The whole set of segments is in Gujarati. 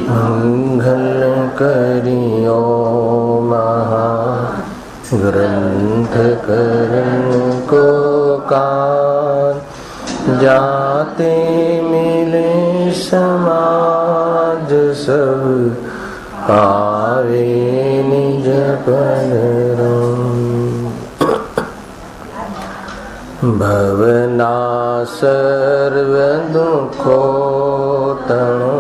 मंगल करियो ग्रंथ करण को कान जाते मिले समाज सब आवे निज पनरम भवना सर्व दुखो तणु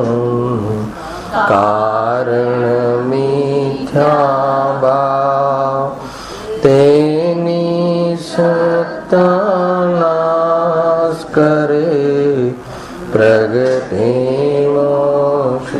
कारण मिथ्या भाव तेनी सत्ता नाश करे प्रगटे मोक्ष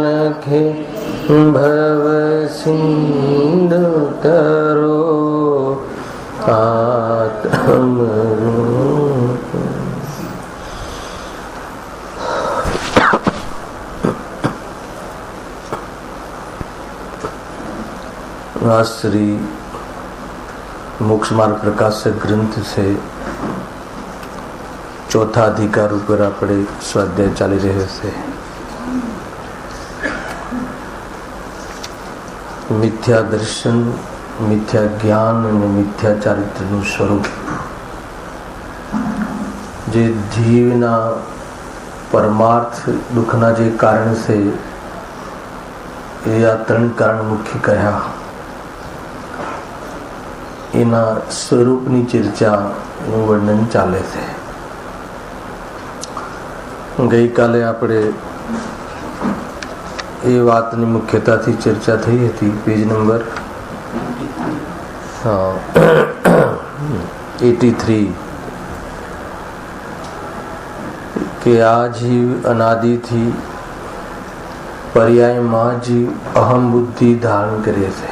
लखे भव सिंधु तरो आत्म श्री मोक्ष मार्ग प्रकाशक ग्रंथ से चौथा अधिकार ऊपर આપણે સ્વાધ્યાય ચાલી રહ્યો છે. મિથ્યા દર્શન, મિથ્યા જ્ઞાન અને મિથ્યા ચારિત્રનું સ્વરૂપ જે જીવના પરમાર્થ દુઃખના જે કારણ છે એ આ ત્રણ કારણ મુખ્ય કહ્યા. એના સ્વરૂપની ચર્ચાનું વર્ણન ચાલે છે. ગઈકાલે આપણે એ વાતની મુખ્યતાથી ચર્ચા થઈ હતી. પેજ નંબર 83 કે આ જીવ અનાદિથી પર્યાયમાં જીવ અહમ બુદ્ધિ ધારણ કરે છે.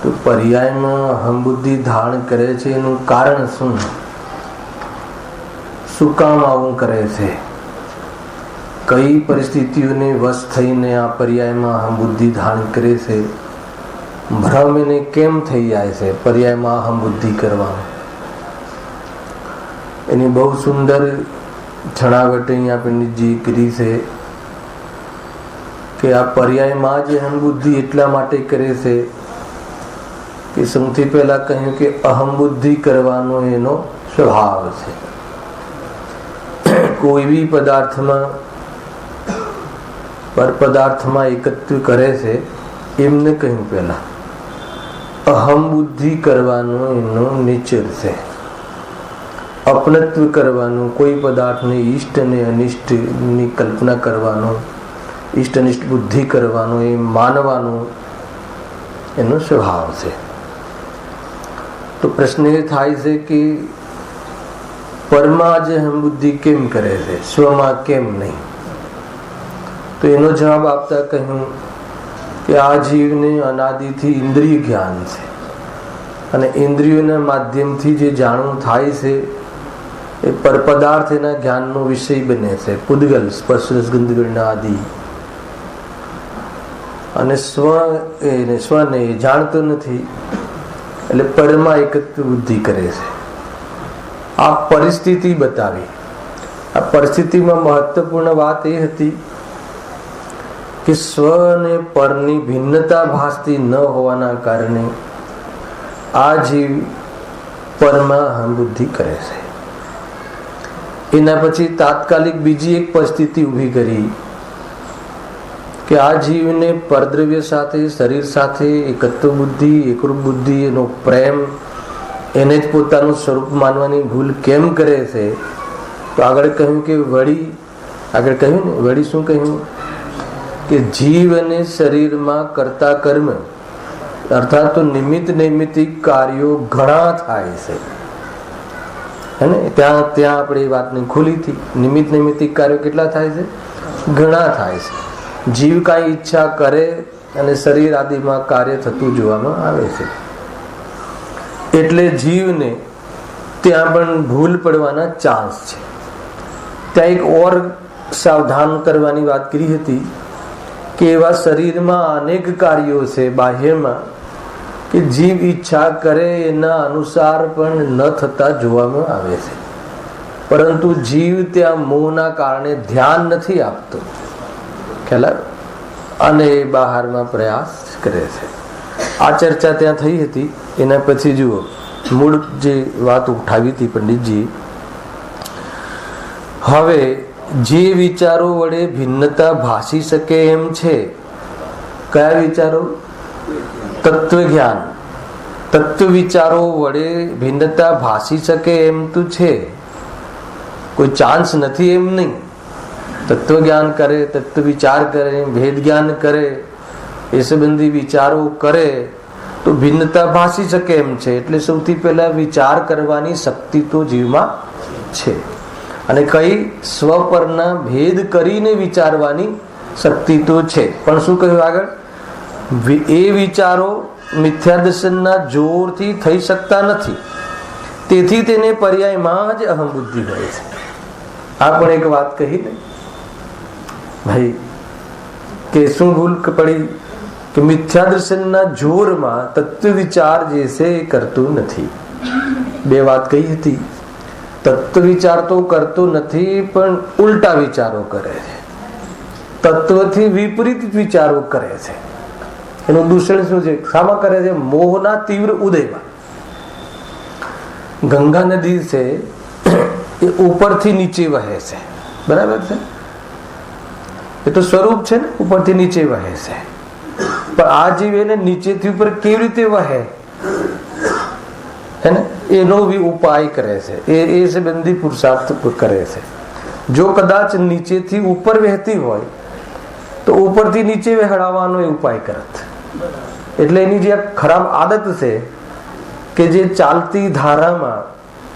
તો પર્યાયમાં અહમ બુદ્ધિ ધારણ કરે છે એનું કારણ શું? શું કામ આવું કરે છે? કઈ પરિસ્થિતિઓને વશ થઈને આ પર્યાયમાં અહમ બુદ્ધિ ધારણ કરે છે? ભ્રમ એને કેમ થઈ જાય છે પર્યાયમાં અહમ બુદ્ધિ કરવાનું? એની બહુ સુંદર છણાવટ અહીંયા પંડિતજી કરી છે કે આ પર્યાયમાં જ અહમ બુદ્ધિ એટલા માટે કરે છે કે સૌથી પહેલા કહ્યું કે અહમ બુદ્ધિ કરવાનો એનો સ્વભાવ છે. કોઈ બી પદાર્થમાં પર પદાર્થમાં એકત્વ કરે છે એમને કહ્યું પહેલા અહમ બુદ્ધિ કરવાનો એનો નેચર છે. અપનત્વ કરવાનું, કોઈ પદાર્થને ઈષ્ટ અને અનિષ્ટની કલ્પના કરવાનો, ઈષ્ટ અનિષ્ટ બુદ્ધિ કરવાનો, એ માનવાનો એનો સ્વભાવ છે. તો પ્રશ્ન એ થાય છે કે પરમાં જ અહમ બુદ્ધિ કેમ કરે છે, સ્વમાં કેમ નહીં? તો એનો જવાબ આપતા કહ્યું કે આ જીવને અનાદિથી ઇન્દ્રિય જ્ઞાન છે અને ઇન્દ્રિયોના માધ્યમથી જે જાણવું થાય છે એ પરપદાર્થ એના જ્ઞાનનો વિષય બને છે. પૂદગલ, સ્પર્શ, રસ, ગંધ, ગંધ આદિ. અને સ્વને જાણતો નથી એટલે પરમાં એકત્વ બુદ્ધિ કરે છે. આ પરિસ્થિતિ બતાવી. આ પરિસ્થિતિમાં મહત્વપૂર્ણ વાત એ હતી કે સ્વ અને પરની ભિન્નતા ભાસતી ન હોવાના કારણે આ જીવ પરમાં અહમ બુદ્ધિ કરે છે. એના પછી તાત્કાલિક બીજી એક પરિસ્થિતિ ઊભી કરી કે આ જીવને પરદ્રવ્ય સાથે, શરીર સાથે એકત્વ બુદ્ધિ, એકરૂપ બુદ્ધિ, એનો પ્રેમ, એને જ પોતાનું સ્વરૂપ માનવાની ભૂલ કેમ કરે છે? તો આગળ કહ્યું કે વળી શું કહ્યું કે જીવ અને શરીરમાં કરતા કર્મ અર્થાત તો નિમિત્ત નૈમિત્તિક કાર્યો ઘણા થાય છે. હે ને? ત્યાં આપણે એ વાતની ખુલી હતી. નિમિત્ત નૈમિત્તિક કાર્યો કેટલા થાય છે? ઘણા થાય છે. જીવ કાંઈ ઈચ્છા કરે અને શરીર આદિમાં કાર્ય થતું જોવામાં આવે છે. એટલે જીવને ત્યાં પણ ભૂલ પડવાના ચાન્સ છે. ત્યાં એક ઓર સાવધાન કરવાની વાત કરી હતી કે એવા શરીરમાં અનેક કાર્યો છે બાહ્યમાં કે જીવ ઈચ્છા કરે એના અનુસાર પણ ન થતા જોવામાં આવે છે, પરંતુ જીવ ત્યાં મોહના કારણે ધ્યાન નથી આપતો ખ્યાલ, અને બહારમાં પ્રયાસ કરે છે. આ ચર્ચા ત્યાં થઈ હતી. એના પછી જુઓ મૂળ જે વાત ઉઠાવી હતી પંડિતજી, હવે જે વિચારો વડે ભિન્નતા ભાસી શકે એમ છે. કયા વિચારો? તત્વ જ્ઞાન. તત્વ વિચારો વડે ભિન્નતા ભાસી શકે એમ તો છે, કોઈ ચાન્સ નથી એમ નહીં. તત્વ જ્ઞાન કરે, તત્વ વિચાર કરે, ભેદ જ્ઞાન કરે, એ સંબંધી વિચારો કરે તો ભિન્નતા ભાસી શકે એમ છે. એટલે સૌથી પહેલા વિચાર કરવાની શક્તિ તો જીવમાં છે, અને કઈ સ્વ પરના ભેદ કરીને વિચારવાની શક્તિ તો છે. પણ શું કહ્યું આગળ? એ વિચારો મિથ્યા દર્શનના જોરથી થઈ શકતા નથી, તેથી તેને પર્યાયમાં જ અહમ બુદ્ધિ કહે છે. આ પણ એક વાત કહી ને ભાઈ, કે શું ભૂલ પડી કે મિથ્યા દર્શનના જોરમાં તત્વ વિચાર જે છે એ કરતું નથી. બે વાત કહી હતી. તત્વ વિચાર તો કરતો નથી, પણ ઉલટા વિચારો કરે છે, તત્વથી વિપરીત વિચારો કરે છે. એનું દૂષણ શું છે? શામાં કરે છે? મોહના તીવ્ર ઉદયમાં. ગંગા નદી છે એ ઉપરથી નીચે વહે છે, બરાબર છે, એ તો સ્વરૂપ છે ને, ઉપરથી નીચે વહે છે. પણ આ જીવ એને નીચેથી ઉપર કેવી રીતે વહે એનો બી ઉપાય કરે છે, એ સંબંધી પુરુષાર્થ કરે છે. જો કદાચ નીચેથી ઉપર વહેતી હોય તો ઉપરથી નીચે વહેડાવવાનો એ ઉપાય કરત. એટલે એની જે ખરાબ આદત છે કે જે ચાલતી ધારામાં,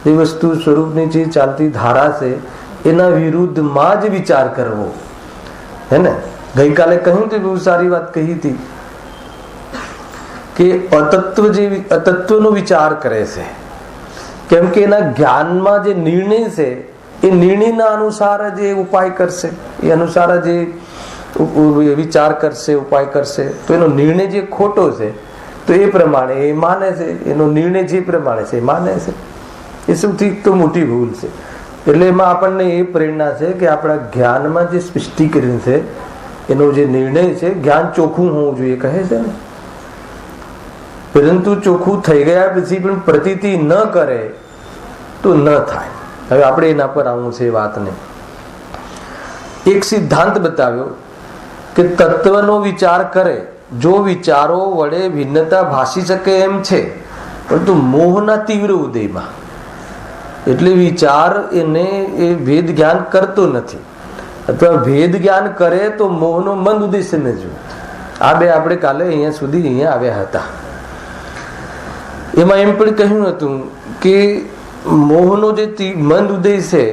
જે વસ્તુ સ્વરૂપની જે ચાલતી ધારા છે એના વિરુદ્ધમાં જ વિચાર કરવો, હે ને. ગઈકાલે કહ્યું તો બહુ સારી વાત કહી હતી કે અતત્વનો વિચાર કરે છે, કેમ કે એના જ્ઞાનમાં જે નિર્ણય છે એ નિર્ણયના અનુસાર જ એ ઉપાય કરશે, એ અનુસાર જ એ વિચાર કરશે, ઉપાય કરશે. તો એનો નિર્ણય જે ખોટો છે તો એ પ્રમાણે એ માને છે, એનો નિર્ણય જે પ્રમાણે છે એ માને છે. એ સૌથી તો મોટી ભૂલ છે. એટલે એમાં આપણને એ પ્રેરણા છે કે આપણા જ્ઞાનમાં જે સ્પષ્ટીકરણ છે એનો જે નિર્ણય છે, જ્ઞાન ચોખ્ખું હોવું જોઈએ કહે છે ને. પરંતુ ચોખ્ખું થઈ ગયા પછી પણ પ્રતીતિ ન કરે તો ન થાય. હવે આપણે એના પર આવું છે વાતને. એક સિદ્ધાંત બતાવ્યો કે તત્વનો વિચાર કરે, જો વિચારો વડે ભિન્નતા ભાસી શકે એમ છે, પરંતુ મોહના તીવ્ર ઉદયમાં. એટલે વિચાર એને એ ભેદ જ્ઞાન કરતો નથી, અથવા ભેદ જ્ઞાન કરે તો મોહનો મંદ ઉદય સમજવું. આ બે આપણે કાલે અહીંયા સુધી અહીંયા આવ્યા હતા. એમાં એમ પણ કહ્યું હતું કે મોહનો જે મંદ ઉદય છે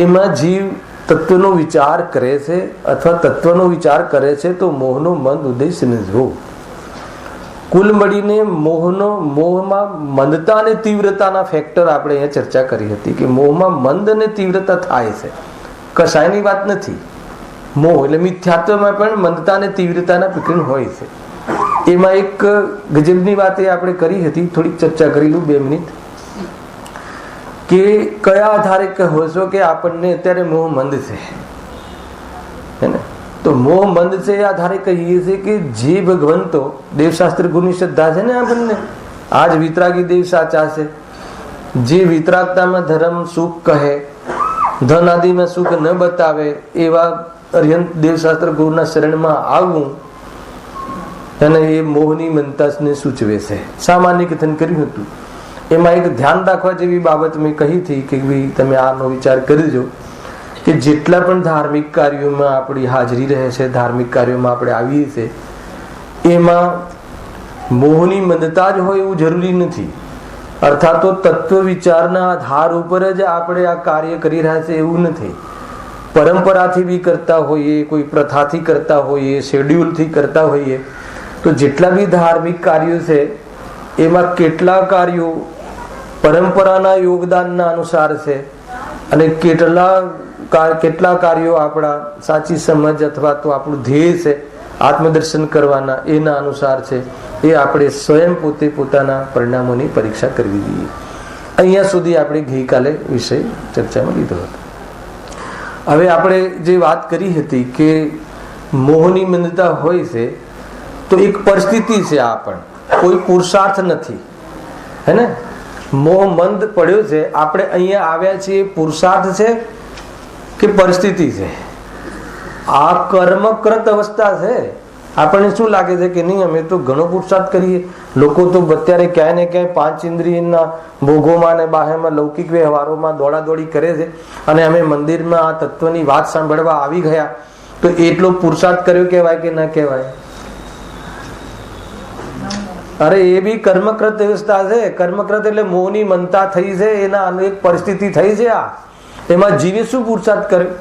એમાં જીવ તત્વનો વિચાર કરે છે અથવા તત્વનો વિચાર કરે છે તો મોહનો મંદ ઉદય સમજવો. કુલ મળીને મોહમાં મંદતા અને તીવ્રતાના ફેક્ટર આપણે અહીંયા ચર્ચા કરી હતી કે મોહમાં મંદ અને તીવ્રતા થાય છે, કશાયની વાત નથી. મોહ એટલે મિથ્યાત્વમાં પણ મંદતા અને તીવ્રતાના પ્રકરણ હોય છે. એમાં એક ગજબની વાત એ આપણે કરી હતી, થોડીક ચર્ચા કરી લઉં 2 મિનિટ, કે કયા આધારે કહો છો કે આપણને અત્યારે મોહ મંદ છે, હે ને. તો મોહ મંદ છે એ આધારે કહીએ છીએ કે જે ભગવંતો દેવશાસ્ત્ર ગુરુની શ્રદ્ધા છે ને આપણને, આજ વિતરાગી દેવ સાચા છે. જે વિતરાગતામાં ધર્મ સુખ કહે, ધન આદિમાં સુખ ન બતાવે એવા અર્યંત દેવશાસ્ત્ર ગુરુના શરણમાં આવવું, અને એ મોહની મંતાસને સૂચવે છે. સામાન્ય કથન કર્યું હતું. એમાં એક ધ્યાન રાખવા જેવી બાબત મેં કહી હતી કે ભાઈ તમે આનો વિચાર કરજો કે જેટલા પણ ધાર્મિક કાર્યોમાં આપણી હાજરી રહે છે, ધાર્મિક કાર્યોમાં આપણે આવીએ છીએ, એમાં મોહની મંદતા જ હોય એવું જરૂરી નથી. અર્થાત તો તત્વ વિચારના આધાર ઉપર જ આપણે આ કાર્ય કરી રહ્યા છે એવું નથી. પરંપરાથી બી કરતા હોઈએ, કોઈ પ્રથાથી કરતા હોઈએ, શેડ્યુલથી કરતા હોઈએ, તો જેટલા બી ધાર્મિક કાર્યો છે એમાં કેટલા કાર્યો પરંપરાના યોગદાનના અનુસાર છે, અને કેટલા કાર્યો આપણા સાચી સમજ અથવા તો આપણું ધ્યેય છે આત્મદર્શન કરવાના એના અનુસાર છે. એ આપણે સ્વયં પોતે પોતાના પરિણામોની પરીક્ષા કરવી જોઈએ. અહીંયા સુધી આપણે ગઈકાલે વિષય ચર્ચામાં લીધો હતો. હવે આપણે જે વાત કરી હતી કે મોહની મંદતા હોય છે તો એક પરિસ્થિતિ છે, આ પણ કોઈ પુરુષાર્થ નથી, હે ને? મોહ મંદ પડ્યો છે, આપણે અહીંયા આવ્યા છીએ, પુરુષાર્થ છે કે પરિસ્થિતિ છે? આ કર્મકૃત અવસ્થા છે. આપણને શું લાગે છે કે નહીં, અમે તો ઘણો પુરુષાર્થ કરીએ. લોકો તો અત્યારે ક્યાંય ને ક્યાંય 5 ઇન્દ્રિયના ભોગોમાં ને બાહ્યમાં લૌકિક વ્યવહારોમાં દોડાદોડી કરે છે, અને અમે મંદિરમાં આ તત્વની વાત સાંભળવા આવી ગયા, તો એટલો પુરુષાર્થ કર્યો કહેવાય કે ના કહેવાય? અરે એ બી કર્મકૃત વ્યવસ્થા છે. કર્મકૃત એટલે મોહની મનતા થઈ છે, એના એક પરિસ્થિતિ થઈ છે. આ એમાં જીવે શું પુરુષાર્થ કર્યો?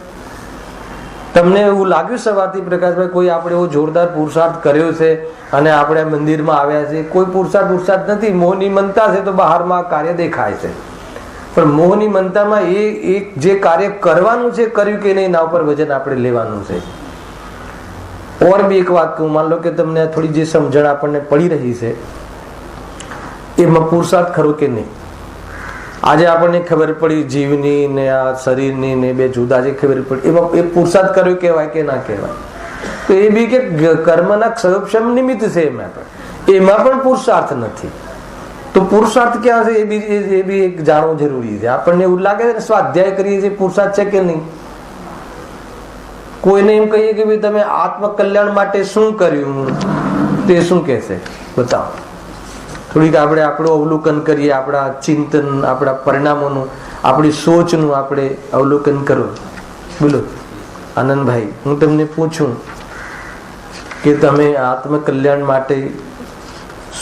તમને એવું લાગ્યું સવારથી પ્રકાશભાઈ કોઈ આપણે એવો જોરદાર પુરુષાર્થ કર્યો છે અને આપણે મંદિરમાં આવ્યા છે? કોઈ પુરુષાર્થ નથી. મોહની મનતા છે તો બહારમાં કાર્ય દેખાય છે, પણ મોહની મનતામાં એ જે કાર્ય કરવાનું છે કર્યું કે નહીં, એના ઉપર વજન આપણે લેવાનું છે. ઓર બી એક વાત કહું, માન લો કે તમને થોડી જે સમજણ આપણને પડી રહી છે એમાં પુરુષાર્થ ખરો કે નહીં. આજે આપણને ખબર પડી જીવની ને આ શરીરની ને બે જુદા જે ખબર પડી, એમાં એ પુરુષાર્થ કર્યો કહેવાય કે ના કહેવાય? તો એ બી કે કર્મના ક્ષયોક્ષમ નિમિત્ત છે, એમાં પણ પુરુષાર્થ નથી. તો પુરુષાર્થ ક્યાં છે એ બી એક જાણવું જરૂરી છે. આપણને એવું લાગે છે સ્વાધ્યાય કરીએ છીએ, પુરુષાર્થ છે કે નહીં? કોઈને એમ કહીએ કે ભાઈ તમે આત્મકલ્યાણ માટે શું કર્યું, તે શું કહેશે? બતાવો. થોડીક આપણે આપણું અવલોકન કરીએ, આપણા ચિંતન, આપણા પરિણામોનું, આપણી સોચનું આપણે અવલોકન કરો. બોલો આનંદભાઈ, હું તમને પૂછું કે તમે આત્મકલ્યાણ માટે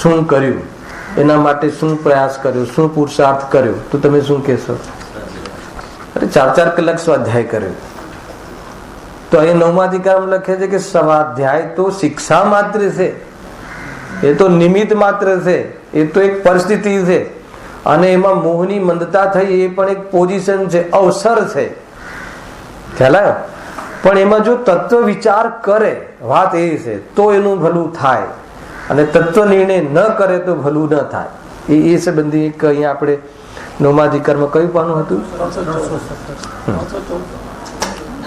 શું કર્યું, એના માટે શું પ્રયાસ કર્યો, શું પુરુષાર્થ કર્યો, તો તમે શું કહેશો? અરે 4 કલાક સ્વાધ્યાય કર્યો. તો અહીં 9મા અધિકારમાં લખે છે કે સ્વાધ્યાય તો શિક્ષા માત્ર છે, એ તો નિમિત્ત માત્ર છે, એ તો એક પરિસ્થિતિ છે. અને એમાં મોહની મંદતા થઈ એ પણ એક પોઝિશન છે, અવસર છે. ખ્યાલ આવ્યો? પણ એમાં જો તત્વ વિચાર કરે, વાત એ છે, તો એનું ભલું થાય, અને તત્વ નિર્ણય ન કરે તો ભલું ન થાય. એ સંબંધી એક અહીંયા આપણે 9મા અધિકારમાં કયું પાનું હતું?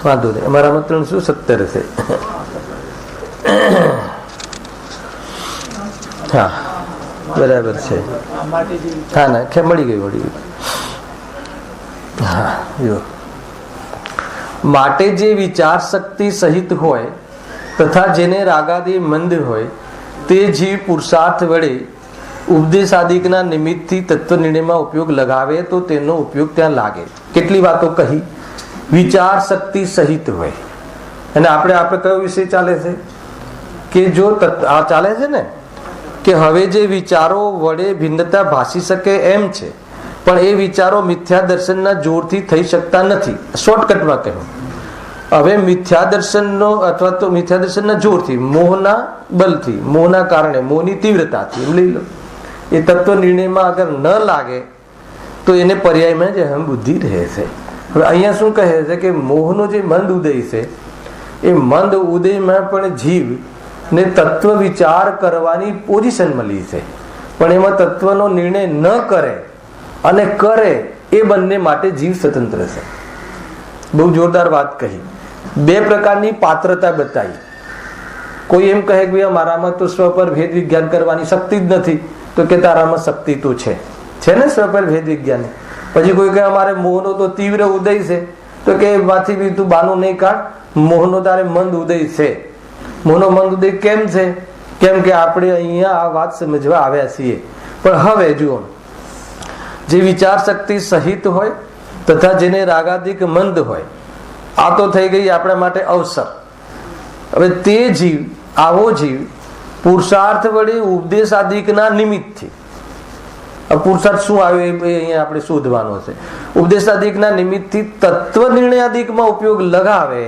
વાંધો નહીં, અમારામાં 370 છે. હા બરાબર છે. હા ના મળી ગયું. હા જો માટે જે વિચાર શક્તિ સહિત હોય તથા જેને રાગાદી મંદ હોય તે જીવ પુરુષાર્થ વડે ઉપદેશાદિકના નિમિત્તથી તત્વ નિર્ણયમાં ઉપયોગ લગાવે તો તેનો ઉપયોગ ત્યાં લાગે. કેટલી વાતો કહી, વિચાર શક્તિ સહિત હોય. અને આપણે કયો વિષય ચાલે છે કે જો આ ચાલે છે ને કે હવે જે વિચારો વડે ભિન્નતા ભાસી શકે એમ છે, પણ એ વિચારો મિથ્યા દર્શનના જોરથી થઈ શકતા નથી. શોર્ટકટમાં કહ્યું, હવે મિથ્યા દર્શનનો અથવા તો મિથ્યા દર્શનના જોરથી, મોહના બલથી, મોહના કારણે, મોહની તીવ્રતાથી એમ લઈ લો, એ તત્વ નિર્ણયમાં અગર ન લાગે તો એને પર્યાયમાં જ અહમ બુદ્ધિ રહે છે. હવે અહીંયા શું કહે છે કે મોહનો જે મંદ ઉદય છે, એ મંદ ઉદયમાં પણ જીવ ને તત્વ વિચાર કરવાની પોઝિશન મળી છે, પણ એમાં તત્વનો નિર્ણય ન કરે અને કરે એ બંને માટે જીવ સ્વતંત્ર છે. બહુ જોરદાર વાત કહી. 2 પ્રકારની પાત્રતા બતાવી. કોઈ એમ કહે કે મારામાં તો સ્વ પર ભેદ વિજ્ઞાન કરવાની શક્તિ જ નથી, તો કે તારામાં શક્તિ તો છે ને સ્વ પર ભેદ વિજ્ઞાન. પછી કોઈ કહે અમારે મોહનો તો તીવ્ર ઉદય છે, તો કે એમાંથી બી તું બાનું નહીં કાઢ, મોહનો તારે મંદ ઉદય છે. મોહનો મંદ ઉદય કેમ છે? કેમ કે આપણે અહીંયા આ વાત સમજવા આવ્યા છીએ. પણ હવે જુઓ, જે વિચાર શક્તિ સહિત હોય તથા જેને રાગાદિક મંદ હોય, આ તો થઈ ગઈ આપણા માટે અવસર. હવે તે જીવ, આવો જીવ પુરુષાર્થ વડે ઉપદેશાદિકના નિમિત્તથી, પુરુષાર્થ શું આવ્યો એ અહીંયા આપણે શોધવાનો છે. ઉપદેશાદિકના નિમિત્તથી તત્વ નિર્ણયાદિકમાં ઉપયોગ લગાવે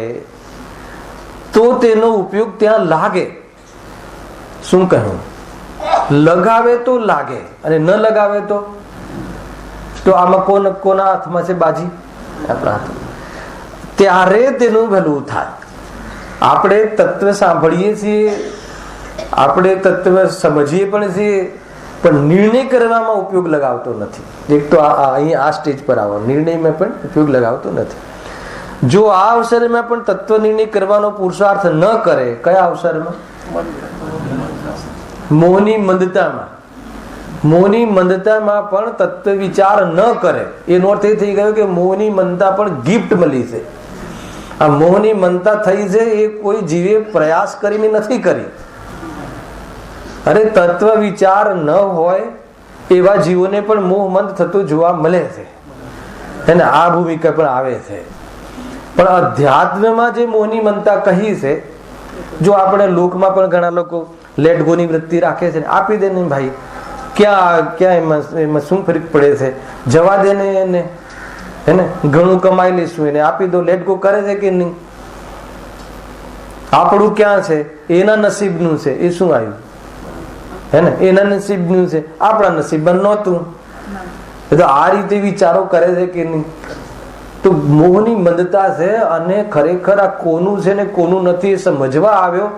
તો તેનો ઉપયોગ ત્યાં લાગે. શું કહ્યું? લગાવે તો લાગે, અને ન લગાવે તો તો આમાં કોના હાથમાં છે બાજી? આપણા હાથમાં. ત્યારે તેનું ભલું થાય. આપણે તત્વ સાંભળીએ છીએ, આપણે તત્વ સમજીએ પણ છીએ, પણ નિર્ણય કરવામાં ઉપયોગ લગાવતો નથી. એક તો અહીં આ સ્ટેજ પર આવો, નિર્ણયમાં પણ ઉપયોગ લગાવતો નથી. જો આ અવસરમાં પણ તત્વ નિર્ણય કરવાનો પુરુષાર્થ ન કરે, કયા અવસરમાં? મોહની મંદતામાં. મોહની મંદતામાં પણ તત્વ વિચાર ન કરે, એનો અર્થ એ થઈ ગયો કે મોહની મંદતા પણ ગિફ્ટ મળી છે. આ મોહની મંદતા થઈ છે એ કોઈ જીવે પ્રયાસ કરીને નથી કરી. અરે તત્વ વિચાર ન હોય એવા જીવોને પણ મોહમંદ થતું જોવા મળે છે, એને આ ભૂમિકા પણ આવે છે. પણ અધ્યાત્મમાં જે મોહની મંદતા કહી છે, જો આપણે લોકમાં પણ ઘણા લોકો લેટ ગો ની વૃત્તિ રાખે છે, આપી દે ને ભાઈ, ક્યાં એમાં શું ફરક પડે છે, જવા દે ને એને, હે ને, ઘણું કમાઈ લઈશું એને, આપી દો. લેટ ગો કરે છે કે નહીં? આપણું ક્યાં છે? એના નસીબનું છે. એ શું આવ્યું? હે ને, એના નસીબનું છે, આપણા નસીબમાં નહોતું. આ રીતે વિચારો કરે છે કે નહીં? તો મોહની મંદતા છે. અને ખરેખર આ કોનું છે ને કોનું નથી એ સમજવા આવ્યો,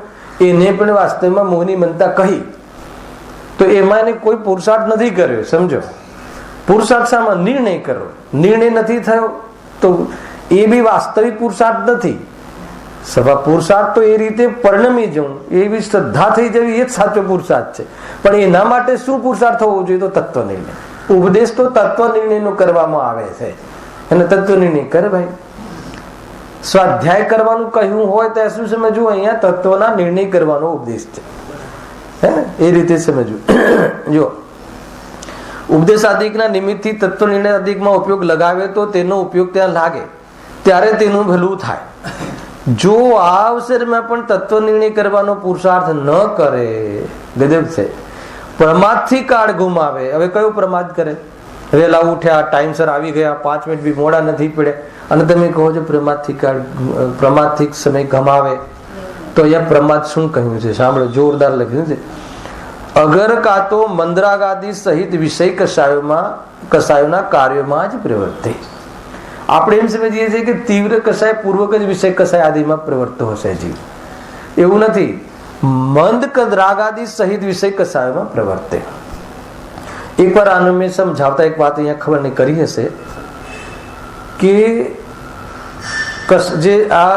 એને પણ વાસ્તવમાં મોહની મંદતા કહી. તો એમાં એને કોઈ પુરુષાર્થ નથી કર્યો. સમજો, પુરુષાર્થ શામાં? નિર્ણય કરો. નિર્ણય નથી થયો તો એ બી વાસ્તવિક પુરુષાર્થ નથી. પુરુષાર્થ તો એ રીતે પરિણમી જવું, એવી શ્રદ્ધા થઈ જવી, એ જ સાચો પુરુષાર્થ છે. પણ એના માટે શું પુરુષાર્થ થવો જોઈએ? તો તત્વ નિર્ણય. ઉપદેશ તો તત્વ નિર્ણયનો કરવામાં આવે છે, અને તત્વ નિર્ણય કરે ભાઈ. સ્વાધ્યાય કરવાનું કહ્યું હોય તો શું સમજવું? અહીંયા તત્વના નિર્ણય કરવાનો ઉપદેશ છે, હે ને, એ રીતે સમજવું. જો ઉપદેશ આદિકના નિમિત્તથી તત્વ નિર્ણય આદિકમાં ઉપયોગ લગાવે તો તેનો ઉપયોગ ત્યાં લાગે, ત્યારે તેનું ભલું થાય. જો આ અવસરમાં પણ તત્વ નિર્ણય કરવાનો પુરુષાર્થ ન કરે, ગજબ છે. પ્રમાદથી કાળ ગુમાવે. હવે કયો પ્રમાદ કરે? વહેલા ઉઠ્યા, ટાઈમસર આવી ગયા, 5 મિનિટ બી મોડા નથી પડ્યા, અને તમે કહો છો પ્રમાદથી સમય ગમાવે. તો અહીંયા પ્રમાદ શું કહ્યું છે? સાંભળો, જોરદાર લખ્યું છે. અગર કાતો મંદરાગાદી સહિત વિષય કસાયોના કાર્યોમાં જ પ્રવૃત્તિ. આપણે એમ સમજીએ છીએ કે તીવ્ર કસાય પૂર્વક જ વિષય કસાય આદિમાં પ્રવૃત્તો હશે જીવ. એવું નથી. મંદ રાગાદી સહિત વિષય કસાયોમાં પ્રવર્તે. એકવાર આનું મેં સમજાવતા એક વાત અહીંયા ખબર નહીં કરી હશે કે જે આ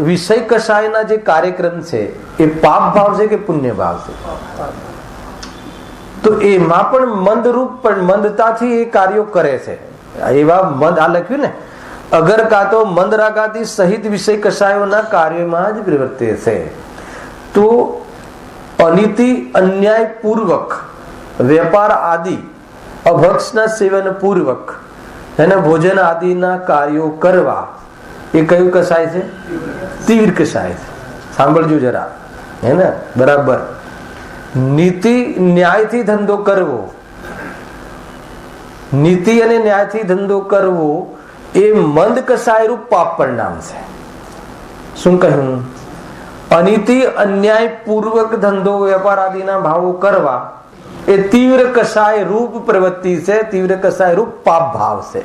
વિષય કસાયના જે કાર્યક્રમ છે એ પાપ ભાવ છે કે પુણ્ય ભાવ છે? તો એમાં પણ મંદરૂપ પણ મંદતાથી એ કાર્યો કરે છે. એવા મંદ, આ લખ્યું ને, અગર કાતો મંદ રાગાદી સહિત વિષય કસાયોના કાર્યોમાં જ પ્રવર્તે છે. તો અનીતિ અન્યાય પૂર્વક વેપાર આદિ અભક્ષના સેવન પૂર્વક એને ભોજન આદિના કાર્યો કરવા, એ કયું કસાય છે? તીવ્ર કસાય છે. સાંભળજો જરા, હે ને, બરાબર. નીતિ ન્યાયથી ધંધો કરવો, નીતિ અને ન્યાયથી ધંધો કરવો એ મંદ કસાય રૂપ પાપ પરિણામ છે. શું કહ્યું? અનીતિ અન્યાય પૂર્વક ધંધો વેપાર આદિના ભાવો કરવા એ તીવ્ર કસાય રૂપ પ્રવૃત્તિ છે, તીવ્ર કસાય રૂપ પાપ ભાવ છે.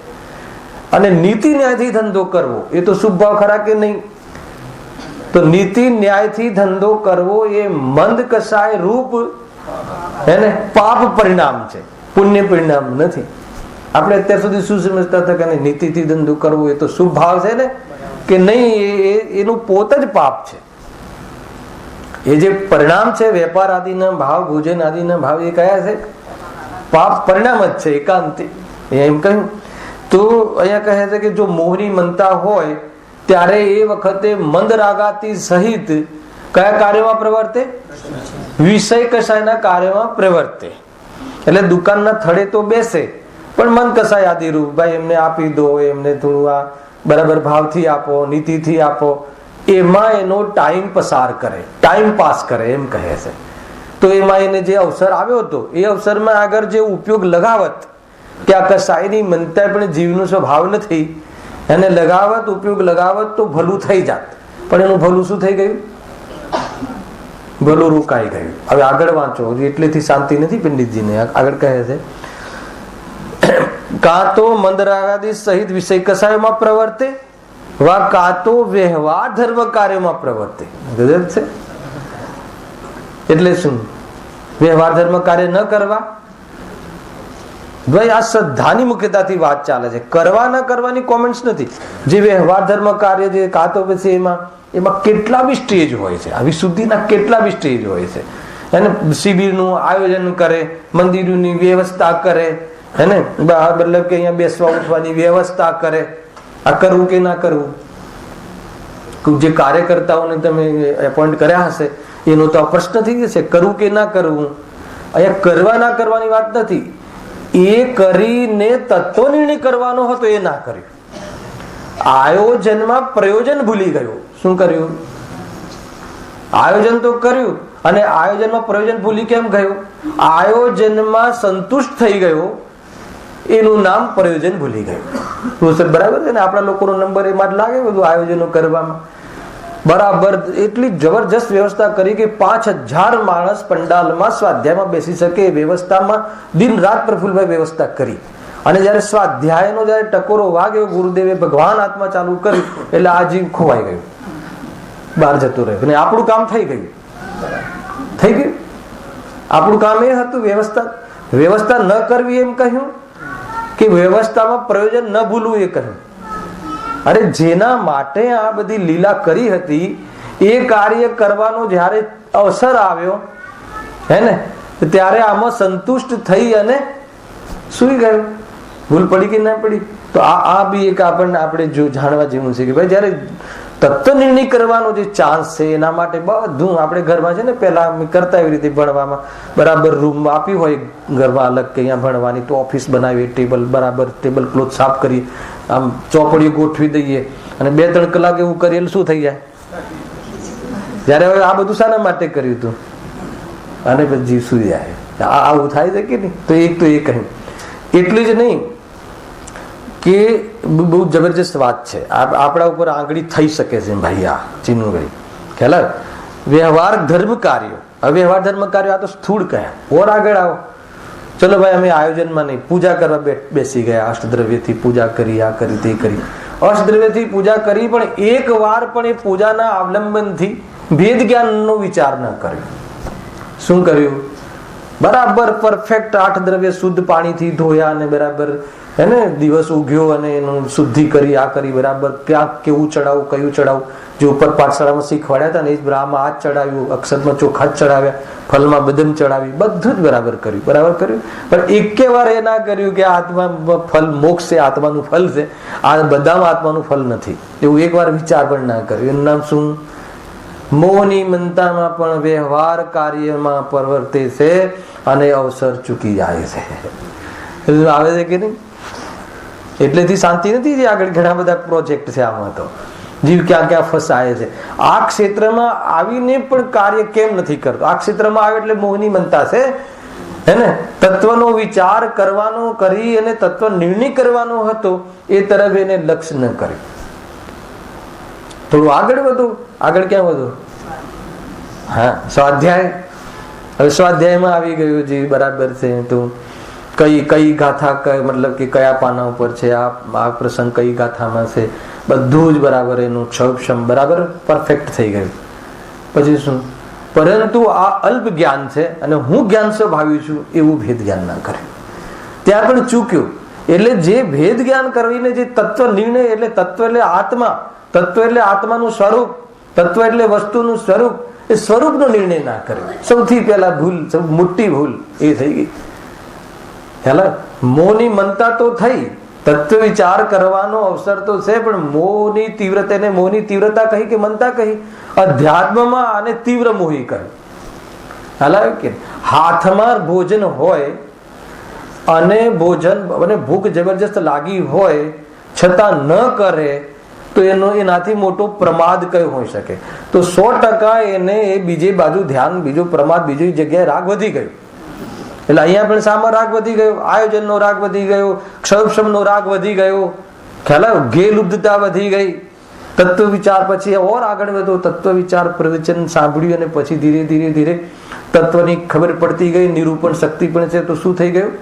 અને નીતિ ન્યાયથી ધંધો કરવો એ તો શુભ ભાવ ખરા કે નહીં? તો નીતિ ન્યાયથી ધંધો કરવો એ મંદ કસાય રૂપ હે ને પાપ પરિણામ છે, પુણ્ય પરિણામ નથી. આપણે અત્યાર સુધી શું સમજતા હતા કે નીતિથી ધંધો કરવો એ તો શુભ ભાવ છે ને, કે નહીં? એનું પોત જ પાપ છે. એ જે પરિણામ છે વેપાર આદિના ભાવ, ભોજન આદિના ભાવ, એ કયા છે? પાપ પરિણામ જ છે, એકાંતિ. એમ કહ્યું. તો અહીંયા કહે છે કે જો મોહની મનતા હોય ત્યારે એ વખતે મંદ રાગાતી સહિત કયા કાર્યમાં પ્રવર્તે? વિષય કસાયના કાર્યમાં પ્રવર્તે. એટલે દુકાનના થડે તો બેસે, પણ મન કસાય આદિ રૂપ, ભાઈ એમને આપી દો, એમને થોડું આ બરાબર ભાવથી આપો, નીતિથી આપો, એમાં એનો ટાઈમ પસાર કરે, ટાઈમ પાસ કરે, એમ કહે છે. તો એમાં એને જે અવસર આવ્યો હતો એ અવસરમાં આગળ જે ઉપયોગ લગાવત, કે આ કસાયની મનતા પણ જીવનો સ્વભાવ નથી, એને લગાવત, ઉપયોગ લગાવત તો ભલું થઈ જાત. પણ એનું ભલું શું થઈ ગયું? ભલું રોકાઈ ગયું. હવે આગળ વાંચો, એટલેથી શાંતિ નથી પંડિતજીને. આગળ કહે છે કાં તો મંદરાગાદી સહિત વિષય કસાયોમાં પ્રવર્તે, વા કાં તો વ્યવહાર ધર્મ કાર્યમાં પ્રવર્તે. છે એટલે શું? વ્યવહાર ધર્મ કાર્ય ન કરવા. ભાઈ આ શ્રદ્ધાની મુખ્યતાથી વાત ચાલે છે, કરવા ન કરવાની કોમેન્ટ્સ નથી. જે વ્યવહાર ધર્મ કાર્ય જે કાં તો પછી એમાં કેટલા બી સ્ટેજ હોય છે, આવી શુદ્ધિના કેટલા બી સ્ટેજ હોય છે. એને શિબિરનું આયોજન કરે, મંદિરોની વ્યવસ્થા કરે, હેને મતલબ કે અહીંયા બેસવા ઉઠવાની વ્યવસ્થા કરે. આ કરવું કે ના કરવું, જે કાર્યકર્તાઓને તમે એપોઇન્ટ કર્યા હશે એનો તો પ્રશ્ન થઈ જશે, કરવું કે ના કરવું. અહીંયા કરવા ના કરવાની વાત નથી. એ કરીને તત્વ નિર્ણય કરવાનો હતો એ ના કર્યું. આયોજનમાં પ્રયોજન ભૂલી ગયો. શું કર્યું? આયોજન તો કર્યું અને આયોજનમાં પ્રયોજન ભૂલી કેમ ગયો? આયોજનમાં સંતુષ્ટ થઈ ગયો, એનું નામ પ્રયોજન ભૂલી ગયું. બરાબર છે ને? આપણા લોકોનો નંબર એમાં જ લાગે બધું આયોજનો કરવામાં. બરાબર એટલી જબરજસ્ત વ્યવસ્થા કરી કે 5000 માણસ પંડાલમાં સ્વાધ્યાયમાં બેસી શકે એ વ્યવસ્થામાં દિન રાત પ્રફુલ્લભાઈ વ્યવસ્થા કરી. અને જયારે સ્વાધ્યાયનો જયારે ટકોરો વાગ્યો, ગુરુદેવે ભગવાન આત્મા ચાલુ કર્યું એટલે આ જીવ ખોવાઈ ગયું, બહાર જતું રહ્યું. અને આપણું કામ થઈ ગયું. આપણું કામ એ હતું વ્યવસ્થા ન કરવી એમ કહ્યું કે વ્યવસ્થામાં પ્રયોજન ન ભૂલવું એ કહ્યું. અરે જેના માટે આ બધી લીલા કરી હતી એ કાર્ય કરવાનો જયારે અવસર આવ્યો હે ને, ત્યારે આમાં સંતુષ્ટ થઈ અને સુઈ ગયો. ભૂલ પડી કે ના પડી? તો આ બી એક આપણે જો જાણવા જેવું છે કે ભાઈ જયારે તત્વ નિર્ણય કરવાનો જે ચાન્સ છે એના માટે બધું આપણે ઘરમાં છે ને પેલા કરતા એવી રીતે ભણવામાં બરાબર રૂમ આપ્યું હોય ઘરમાં અલગ કે અહીંયા ભણવાની, તો ઓફિસ બનાવીએ, ટેબલ બરાબર ટેબલ ક્લોથ સાફ કરીએ, આમ ચોપડીઓ ગોઠવી દઈએ અને 2-3 કલાક એવું કરીએ શું થઈ જાય? જયારે હવે આ બધું શાના માટે કર્યું હતું અને પછી સુઈ જાય. આવું થાય છે કે નહીં? તો એ કહ્યું. એટલું જ નહીં કે બહુ જબરજસ્ત વાત છે, આપણા ઉપર આંગળી થઈ શકે છે ભાઈ. આ ચીનુભાઈ ખ્યાલ વ્યવહાર ધર્મ કાર્યો, અવ્યવહાર ધર્મ કાર્યો આ તો સ્થૂળ કયા. ઓર આગળ આવો, ચલો ભાઈ અમે આયોજનમાં નહીં, પૂજા કરવા બેસી ગયા, અષ્ટદ્રવ્યથી પૂજા કરી, આ કરી તે કરી, અષ્ટદ્રવ્યથી પૂજા કરી, પણ એક વાર પણ એ પૂજાના અવલંબનથી ભેદ જ્ઞાનનો વિચાર ન કર્યો. શું કર્યું? બરાબર પરફેક્ટ 8 દ્રવ્ય શુદ્ધ પાણીથી ધોયા અને બરાબર એને દિવસ ઉગ્યો અને એનું શુદ્ધિ કરી, આ કરી, બરાબર ક્યાં કેવું ચડાવવું, કયું ચડાવવું, જે ઉપર પાઠશાળામાં શીખવાડ્યા હતા ને એ જ બ્રાહ્મણ આ જ ચડાવ્યું, અક્ષરમાં ચોખા જ ચડાવ્યા, ફલમાં બદામ ચડાવી, બધું જ બરાબર કર્યું. પણ એકે વાર એ ના કર્યું કે આત્મા ફલ મોક્ષ છે, આત્માનું ફલ છે, આ બદામ આત્માનું ફલ નથી, એવું એક વાર વિચાર પણ ના કર્યું. એનું નામ શું? મોહની મનતામાં પણ વ્યવહાર કાર્યમાં પ્રવર્તે છે અને અવસર ચૂકી જાય છે. આવે છે કે નહીં? એટલેથી શાંતિ નથી. જે આગળ ઘણા બધા પ્રોજેક્ટ છે આમાં, તો જીવ ક્યાં ક્યાં ફસાય છે. આ ક્ષેત્રમાં આવીને પણ કાર્ય કેમ નથી કરતો? આ ક્ષેત્રમાં આવે એટલે મોહની મનતા છે હે ને, તત્વનો વિચાર કરવાનો કરી અને તત્વ નિર્ણય કરવાનો હતો એ તરફ એને લક્ષ્ય ન કર્યું. થોડું આગળ વધુ. આગળ ક્યાં વધુ? હા, સ્વાધ્યાય. હવે સ્વાધ્યાયમાં આવી ગયું જે બરાબર છે. તો કઈ ગાથા મતલબ કે કયા પાના ઉપર છે, આ પ્રસંગ કઈ ગાથામાં છે, બધું જ બરાબર એનું ક્ષમ બરાબર પરફેક્ટ થઈ ગયું. પછી શું? પરંતુ આ અલ્પ જ્ઞાન છે અને હું જ્ઞાન સ્વભાવી છું એવું ભેદ જ્ઞાન ના કરે, ત્યાં પણ ચૂક્યો. એટલે જે ભેદ જ્ઞાન કરીને જે તત્વ નિર્ણય, એટલે તત્વ એટલે આત્મા, તત્વ એટલે આત્માનું સ્વરૂપ, તત્વ એટલે વસ્તુનું સ્વરૂપ, એ સ્વરૂપનો નિર્ણય ના કર્યો. સૌથી પહેલા ભૂલ, મોટી ભૂલ એ થઈ ગઈ. હેલા મોહની મનતા તો થઈ, તત્વ વિચાર કરવાનો અવસર તો છે, પણ મોહની તીવ્રતા, મોહની તીવ્રતા કહી કે મનતા કહી, અધ્યાત્મમાં આને તીવ્ર મોહી કહ્યું. હાલા કે હાથમાં ભોજન હોય અને ભૂખ જબરજસ્ત લાગી હોય છતાં ન કરે તો એનાથી મોટો પ્રમાદ કયો હોઈ શકે? તો 100% એને એ બીજી બાજુ ધ્યાન, બીજો પ્રમાદ, બીજી જગ્યાએ રાગ વધી ગયો. એટલે અહીંયા પણ શામાં રાગ વધી ગયો? આયોજનનો રાગ વધી ગયો, ક્ષમનો રાગ વધી ગયો, ખ્યાલ ગેલુબ્ધતા વધી ગઈ. તત્વ વિચાર પછી ઓર આગળ વધો, તત્વ વિચાર પ્રવચન સાંભળ્યું અને પછી ધીરે ધીરે તત્વની ખબર પડતી ગઈ, નિરૂપણ શક્તિ પણ છે, તો શું થઈ ગયું?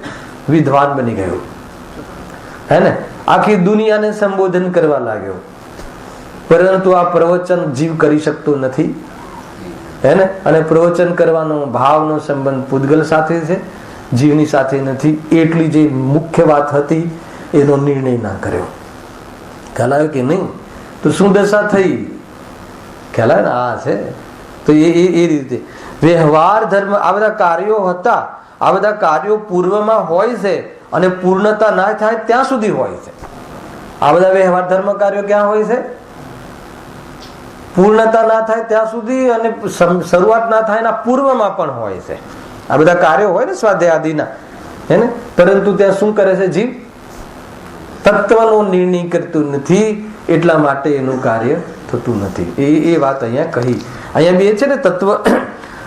વિદ્વાન બની ગયો. હે ને, આખી દુનિયાને સંબોધન કરવા લાગ્યો, પરંતુ આ પ્રવચન જીવ કરી શકતો નથી, હે ને. અને પ્રવચન કરવાનો ભાવનો સંબંધ પૂતગલ સાથે છે, જીવની સાથે નથી. એટલી જે મુખ્ય વાત હતી એનો નિર્ણય ના કર્યો. ખ્યાલ આવ્યો કે નહીં? તો શું દશા થઈ? ખ્યાલ આવે ને? આ છે. તો એ રીતે વ્યવહાર ધર્મ, આ બધા કાર્યો હતા, આ બધા કાર્યો પૂર્વમાં હોય છે અને પૂર્ણતા ના થાય ત્યાં સુધી હોય છે. આ બધા વ્યવહાર ધર્મ કાર્યો ક્યાં હોય છે? પૂર્ણતા ના થાય ત્યાં સુધી, અને શરૂઆત ના થાય એના પૂર્વમાં પણ હોય છે. આ બધા કાર્યો હોય ને સ્વાધ્યાય આદિના, હે ને. પરંતુ ત્યાં શું કરે છે જીવ? તત્વનો નિર્ણય કરતું નથી, એટલા માટે એનું કાર્ય થતું નથી. એ વાત અહીંયા કહી. અહીંયા બે છે ને, તત્વ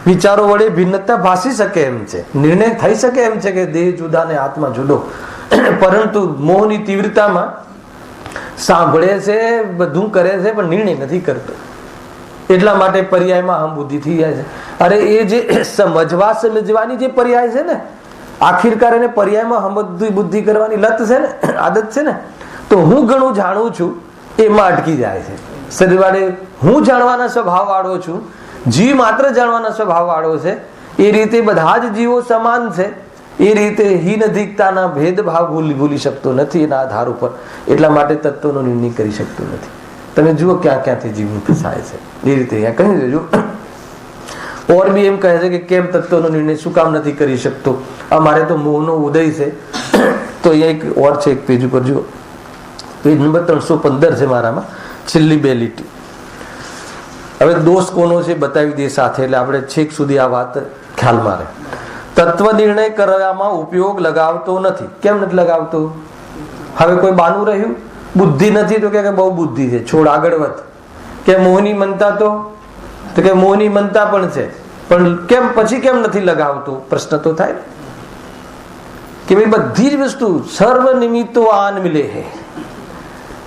વિચારો વડે ભિન્નતા ભાસી શકે એમ છે, નિર્ણય થઈ શકે એમ છે કે દેહ જુદા ને આત્મા જુદો, પરંતુ મોહની તીવ્રતામાં સાંભળે છે, બધું કરે છે, પણ નિર્ણય નથી કરતો. એટલા માટે પર્યાયમાં હમ બુદ્ધિ થઈ જાય છે. અરે એ જે સમજવાની જે પર્યાય છે ને, આખીરકાર એને પર્યાયમાં હમ બુદ્ધિ કરવાની લત છે ને, આદત છે ને, તો હું ઘણું જાણું છું એમાં અટકી જાય છે. શરીર વાળે હું જાણવાના સ્વભાવ વાળો છું, જીવ માત્ર જાણવાના સ્વભાવ વાળો છે. એ રીતે બધા જ જીવો સમાન છે. એ રીતે હીન અધિકતાના ભેદભાવ ભૂલી શકતો નથી એના આધાર ઉપર. એટલા માટે તત્વનો નિર્ણય કરી શકતો નથી. તમે જુઓ ક્યાં ક્યાંથી જીવનું ફસાય છે. એ રીતે અહીંયા કહી દેજો. ઓર બી એમ કહે છે કે કેમ તત્વનો નિર્ણય શું કામ નથી કરી શકતો? અમારે તો મોહનો ઉદય છે. તો અહીંયા એક ઓર છે, એક પેજ ઉપર જુઓ, પેજ નંબર 315 છે મારામાં, છેલ્લી બે લીટી. હવે દોષ કોનો છે બતાવી દે સાથે, એટલે આપણે છેક સુધી આ વાત ખ્યાલમાં રહે. તત્વ નિર્ણય કરવામાં ઉપયોગ લગાવતો નથી. કેમ નથી લગાવતો? હવે કોઈ બાનું રહ્યું? બુદ્ધિ નથી તો કે બહુ બુદ્ધિ છે, છોડ આગળ વધ. કે મોહની મનતા તો કે મોહની મનતા પણ છે, પણ કેમ પછી કેમ નથી લગાવતો? પ્રશ્ન તો થાય કે ભાઈ બધી જ વસ્તુ સર્વ નિમિત્તો આન મિલે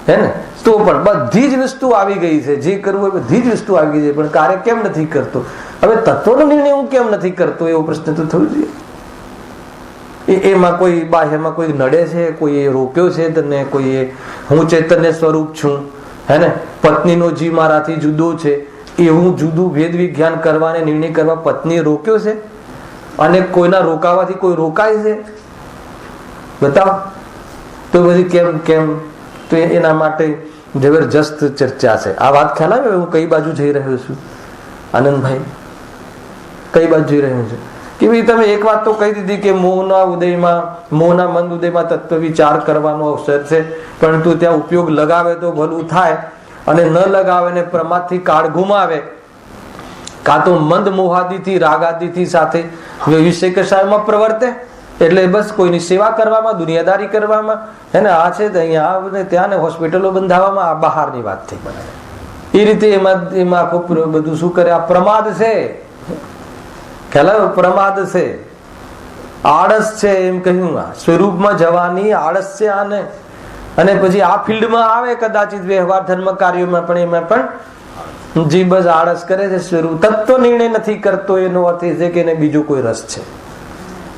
હે ને, તો પણ બધી જ વસ્તુ આવી ગઈ છે, જે કરવું હોય બધી જ વસ્તુ આવી ગઈ છે, પણ કાર્ય કેમ નથી કરતો? હવે તત્વનો નિર્ણય હું કેમ નથી કરતો એવો પ્રશ્ન તો થવો જોઈએ. એમાં કોઈ બાહ્યમાં કોઈ નડે છે, કોઈ રોક્યો છે તને, કોઈ હું ચૈતન્ય સ્વરૂપ છું, હે ને, પત્નીનો જીવ મારાથી જુદો છે, એવું જુદું ભેદ વિજ્ઞાન કરવાને નિર્ણય કરવા પત્નીએ રોક્યો છે? અને કોઈના રોકાવાથી કોઈ રોકાય છે? બતાવો તો પછી કેમ કેમ? તો એના માટે જબરજસ્ત ચર્ચા છે. આ વાત ખ્યાલ આવે હું કઈ બાજુ જઈ રહ્યો છું? આનંદભાઈ કઈ બાજુ જઈ રહ્યો છું? કે ભાઈ તમે એક વાત તો કહી દીધી કે મોહના ઉદયમાં, મોહના મંદ ઉદયમાં તત્વ વિચાર કરવાનો અવસર છે, પરંતુ ત્યાં ઉપયોગ લગાવે તો ભલું થાય, અને ન લગાવે ને પ્રમાદથી કાળ ગુમાવે, કાં તો મંદ મોહાદિથી રાગાદિથી સાથે વિષય કશાયમાં પ્રવર્તે, એટલે બસ કોઈની સેવા કરવામાં, દુનિયાદારી કરવામાં, હે ને, આ છે અહીંયા ત્યાં ને હોસ્પિટલો બંધાવવામાં, આ બહારની વાત થઈ. એ રીતે એમાં આખું બધું શું કરે? આ પ્રમાદ છે, ખ્યાલ? પ્રમાદ છે, આળસ છે. એમ કહ્યું સ્વરૂપમાં જવાની આળસ છે આને. અને પછી આ ફિલ્ડમાં આવે કદાચિત વ્યવહાર ધર્મ કાર્યોમાં, પણ એમાં પણ જી બસ આળસ કરે છે. સ્વરૂપ તત્વ નિર્ણય નથી કરતો, એનો અર્થ એ છે કે એને બીજો કોઈ રસ છે,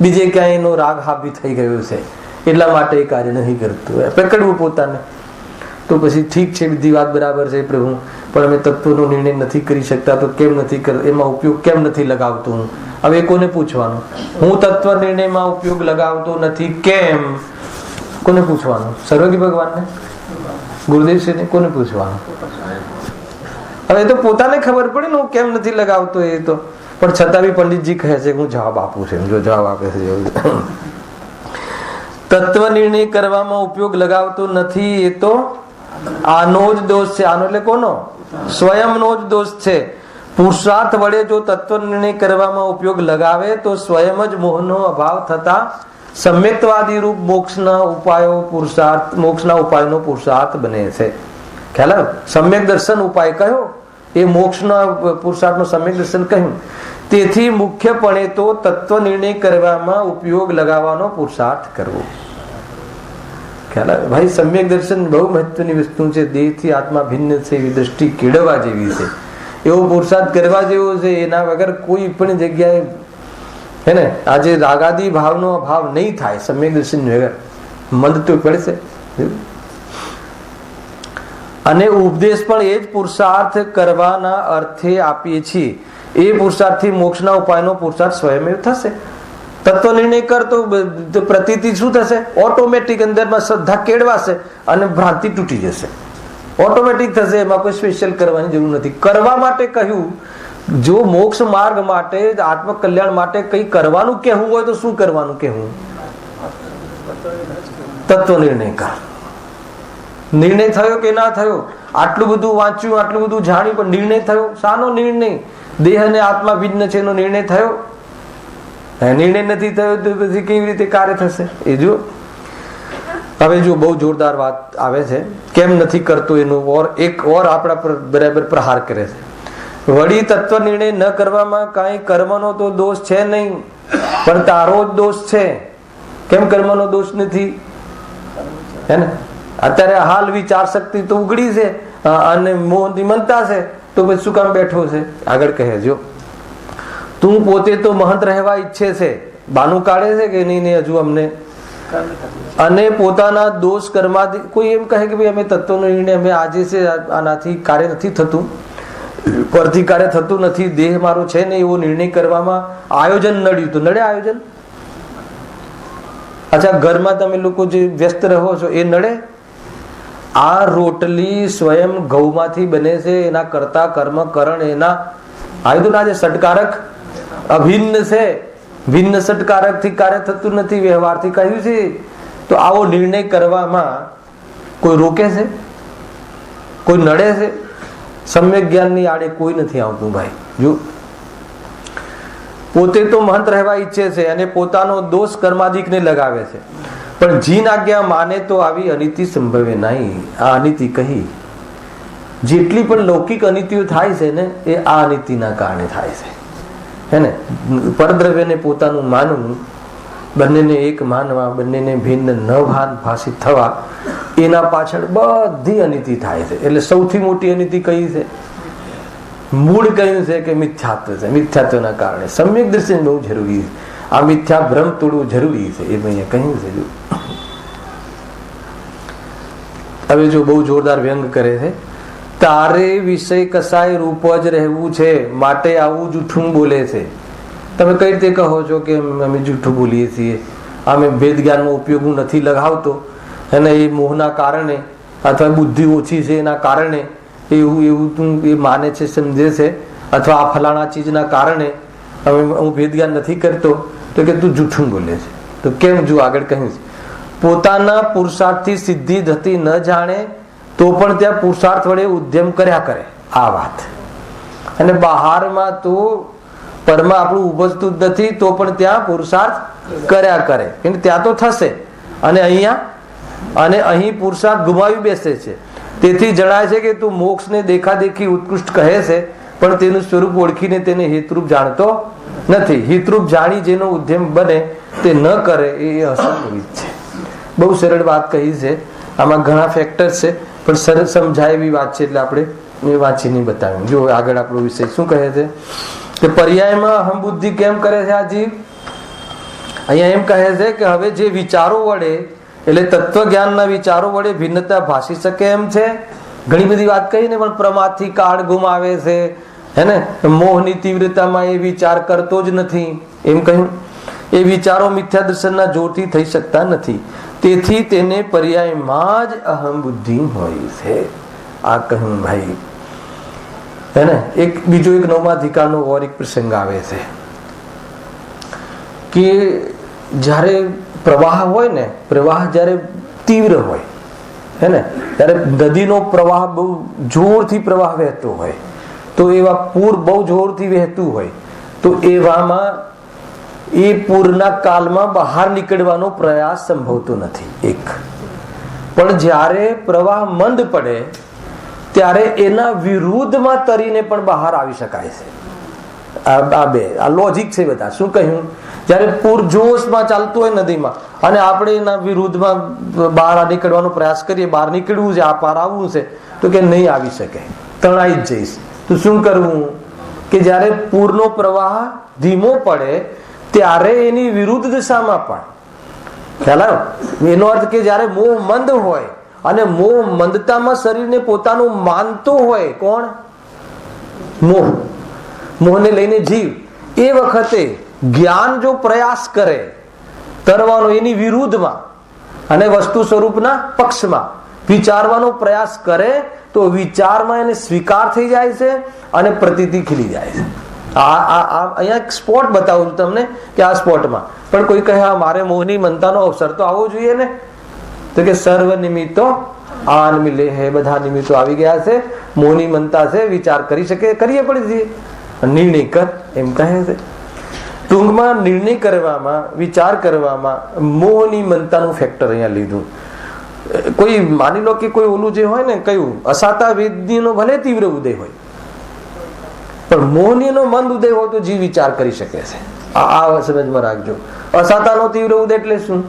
બીજે ક્યાંય એનો રાગ હાવી થઈ ગયો છે, એટલા માટે એ કાર્ય નથી કરતું. પકડવું પોતાને તો પછી ઠીક છે, બધી વાત બરાબર છે પ્રભુ, પણ અમે તત્વનો નિર્ણય નથી કરી શકતા, તો કેમ નથી કરતા? એમાં ઉપયોગ કેમ નથી લગાવતો હું? હવે કોને પૂછવાનું? હું તત્વ નિર્ણયમાં ઉપયોગ લગાવતો નથી કેમ? કોને પૂછવાનું? સર્વજ્ઞ ભગવાનને, ગુરુદેવશ્રીને? કોને પૂછવાનું? હવે તો પોતાને ખબર પડે ને હું કેમ નથી લગાવતો. એ તો પણ છતાં બી પંડિતજી કહે છે હું જવાબ આપું છું. જો જવાબ આપે છે તત્વ નિર્ણય કરવામાં ઉપયોગ લગાવતો નથી, એ તો આનો જ દોષ છે. આનો એટલે કોનો? સ્વયંનો જ દોષ છે. પુરુષાર્થ વડે જો તત્વ નિર્ણય કરવામાં ઉપયોગ લગાવે તો સ્વયં જ મોહનો અભાવ થતા સમ્યક્તવાદી રૂપ મોક્ષના ઉપાયો પુરુષાર્થ, મોક્ષના ઉપાયનો પુરુષાર્થ બને છે. ખ્યાલ? સમ્યક દર્શન ઉપાય કયો? એ મોક્ષના પુરુષાર્થનો સમ્યક દર્શન કહ્યું. તેથી મુખ્યપણે તો તત્વ નિર્ણય કરવામાં ઉપયોગ લગાવવાનો પુરુષાર્થ કરવો. ખ્યાલ? ભાઈ સમ્યક દર્શન બહુ મહત્વની વસ્તુ છે. દેહથી આત્મા ભિન્ન છે એવી દ્રષ્ટિ કેળવવા જેવી છે, એવો પુરુષાર્થ કરવા જેવો છે. એના વગર કોઈ પણ જગ્યાએ, હે ને, આજે રાગાદી ભાવનો અભાવ નહીં થાય સમ્યક દર્શન વગર. મંદ તો પડશે. અને ઉપદેશ પણ એ જ પુરુષાર્થ કરવાના અર્થે આપીએ છીએ. એ પુરુષાર્થથી મોક્ષના ઉપાયનો પુરુષાર્થ સ્વયં થશે. તત્વ નિર્ણય કરતો પ્રતીતિ શું થશે? ઓટોમેટિક અંદરમાં શ્રદ્ધા કેળવાશે અને ભ્રાંતિ તૂટી જશે. ઓટોમેટિક થશે, એમાં કોઈ સ્પેશિયલ કરવાની જરૂર નથી. કરવા માટે કહ્યું, જો મોક્ષ માર્ગ માટે, આત્મકલ્યાણ માટે કંઈ કરવાનું કહેવું હોય તો શું કરવાનું કહેવું? તત્વ નિર્ણય કર. નિર્ણય થયો કે ના થયો? આટલું બધું વાંચ્યું, આટલું બધું જાણ્યું, પણ નિર્ણય થયો? શાનો નિર્ણય? દેહ અને આત્મા ભિન્ન છે એનો નિર્ણય થયો? નિર્ણય નથી થયો તો પછી કેવી રીતે કાર્ય થશે? એ જો હવે જો બહુ જોરદાર વાત આવે છે. કેમ નથી કરતો એનું એક આપણા પર બરાબર પ્રહાર કરે છે. વળી તત્વ નિર્ણય ન કરવામાં કાંઈ કર્મનો તો દોષ છે નહીં, પણ તારો જ દોષ છે. કેમ કર્મનો દોષ નથી? હે ને? અત્યારે હાલ વિચાર શક્તિ તો ઉગડી છે અને મોહની મનતા છે, તો પછી શું કામ બેઠો છે? આગળ કહે જો, તું પોતે તો મહંત રહેવા ઈચ્છે છે, બાનું કાઢે છે કે નહીં હજુ અમને, અને પોતાના દોષ કર્માથી કોઈ એમ કહે કે ભાઈ અમે તત્વનો નિર્ણય અમે આજે છે, આનાથી કાર્ય નથી થતું, પરથી કાર્ય થતું નથી, દેહ મારો છે ને એવો નિર્ણય કરવામાં આયોજન નડ્યું તો નડે આયોજન? અચ્છા, ઘરમાં તમે લોકો જે વ્યસ્ત રહો છો એ નડે? આ રોટલી સ્વયં ઘઉંમાંથી બને છે, એના કરતા કર્મ કરણ એના આયુધના જે સટકારક અભિન્ન છે, ભિન્ન સટકારક થી કાર્ય થતું નથી, વ્યવહારથી કહ્યું છે. તો આવો નિર્ણય કરવામાં કોઈ રોકે છે? કોઈ નડે છે? સમ્યક જ્ઞાનની આડે કોઈ નથી આવતું ભાઈ. જો પોતે તો મહંત રહેવા ઈચ્છે છે અને પોતાનો દોષ કર્માદિકને લગાવે છે, પણ જીન આજ્ઞા માને તો આવી અનિતિ સંભવે નહીં. આ અનિતિ કહી, જેટલી પણ લૌકિક અનિતિઓ થાય છે ને એ આ અનિતિના કારણે થાય છે. હે ને? પરદ્રવ્યને પોતાનું માનવું, બંનેને એક માનવા, બંનેને ભિન્ન ન ભાષિત થવા, એના પાછળ બધી અનિતિ થાય છે. એટલે સૌથી મોટી અનિતિ કઈ છે? મૂળ કહ્યું છે કે મિથ્યાત્વ છે. મિથ્યાત્વના કારણે સમ્યક દર્શન બહુ જરૂરી છે. આ મિથ્યા ભ્રમ તોડવું જરૂરી છે, એ મેં કહ્યું છે. હવે જો બહુ જોરદાર વ્યંગ કરે છે. તારે વિષય કસાય રૂપ જ રહેવું છે, માટે આવું જૂઠું બોલે છે. તમે કઈ રીતે કહો છો કે અમે જૂઠું બોલીએ છીએ? અમે ભેદ જ્ઞાનનો ઉપયોગ હું નથી લગાવતો, અને એ મોહના કારણે અથવા બુદ્ધિ ઓછી છે એના કારણે એવું તું એ માને છે, સમજે છે, અથવા આ ફલાણા ચીજના કારણે હું ભેદ જ્ઞાન નથી કરતો, તો કે તું જૂઠું બોલે છે. તો કેમ? જો આગળ કહ્યું છે, પોતાના પુરુષાર્થથી સિદ્ધિ થતી ન જાણે તો પણ ત્યાં પુરુષાર્થ વડે ઉદ્યમ કર્યા કરે. આ વાત. અને બહારમાં તો પરમાં આપણું ઉપજતું જ નથી તો પણ ત્યાં પુરુષાર્થ કર્યા કરે, કેમ ત્યાં તો થશે. અને અહીં પુરુષાર્થ ગુમાવી બેસે છે. તેથી જણાય છે કે તું મોક્ષને દેખાદેખી ઉત્કૃષ્ટ કહે છે, પણ તેનું સ્વરૂપ ઓળખીને તેને હેતુરૂપ જાણતો નથી. હિતરૂપ જાણી જેનો ઉદ્યમ બને તે ન કરે એ અસંભવિત છે. બહુ સરળ વાત કહી છે. આમાં ઘણા ફેક્ટર્સ છે, પણ સરળ સમજાય એવી વાત છે, એટલે આપણે વાંચી નહીં બતાવ્યું. જો આગળ આપણો વિષય શું કહે છે કે પર્યાયમાં અહમ બુદ્ધિ કેમ કરે છે આ જીવ? અહીંયા એમ કહે છે કે હવે જે વિચારો વડે, એટલે તત્વ જ્ઞાનના વિચારો વડે ભિન્નતા ભાષી શકે એમ છે. ઘણી બધી વાત કહી ને, પણ પ્રમાદથી કાળ ગુમાવે છે, હે ને? મોહની તીવ્રતામાં એ વિચાર કરતો જ નથી, એમ કહ્યું. એ વિચારો મિથ્યા દર્શનના જોરથી થઈ શકતા નથી, તેથી તેને પર્યાયમાં જ અહમ બુદ્ધિ હોય છે. આ કહ્યું ભાઈ, હે ને? બીજો એક નવમા અધિકારનો ઓર એક પ્રસંગ આવે છે કે જ્યારે પ્રવાહ હોય ને, પ્રવાહ જ્યારે તીવ્ર હોય, હે ને, ત્યારે નદીનો પ્રવાહ બહુ જોરથી પ્રવાહ વહેતો હોય, તો એવા પૂર બહુ જોરથી વહેતું હોય, તો એવામાં એ પૂરના કાલમાં બહાર નીકળવાનો પ્રયાસ સંભવતો નથી. એક પણ જ્યારે પ્રવાહ મંદ પડે ત્યારે એના વિરુદ્ધમાં તરીને પણ બહાર આવી શકાય છે. આ લોજિક છે બધા. શું કહ્યું? જયારે પૂર જોશમાં ચાલતું હોય નદીમાં અને આપણે એના વિરુદ્ધમાં બહાર નીકળવાનો પ્રયાસ કરીએ, બહાર નીકળવું છે, આ પાર આવવું છે, તો કે નહીં આવી શકે, તણાઈ જ જઈશ. તો શું કરવું કે જયારે પૂરનો પ્રવાહ ધીમો પડે ત્યારે એની વિરુદ્ધ દિશામાં પણ ખ્યાલ આવ્યો? એનો અર્થ કે જયારે મોહ મંદ હોય અને મોહ મંદતામાં શરીરને પોતાનું માનતું હોય, કોણ? મોહને લઈને જીવ, એ વખતે જ્ઞાન જો પ્રયાસ કરે તરવાનો એની વિરુદ્ધમાં અને વસ્તુ સ્વરૂપના પક્ષમાં વિચારવાનો પ્રયાસ કરે તો વિચારમાં એને સ્વીકાર થઈ જાય છે અને પ્રતીતિ ખીલી જાય છે. અહીંયા એક સ્પોટ બતાવું છું તમને કે આ સ્પોટમાં પણ કોઈ કહે મારે મોહની મનતાનો અવસર તો આવવો જોઈએ ને, તો કે સર્વ નિમિત્તો આન મિલે હે, બધા નિમિત્તો આવી ગયા છે, મોહની મનતા છે, વિચાર કરી શકે, કરીએ પડી જઈએ, નિર્ણય કર એમ કહે છે. ટૂંકમાં નિર્ણય કરવામાં, વિચાર કરવામાં મોહની મનતાનું ફેક્ટર અહીંયા લીધું. કોઈ માની લો કે કોઈ ઓલું જે હોય ને, કયું અસાતા વેદનીનો ભલે તીવ્ર ઉદય હોય પણ મોહનીનો મંદ ઉદય હોય તો જીવ વિચાર કરી શકે છે. આ સમજમાં રાખજો. અસાતાનો તીવ્ર ઉદય એટલે શું?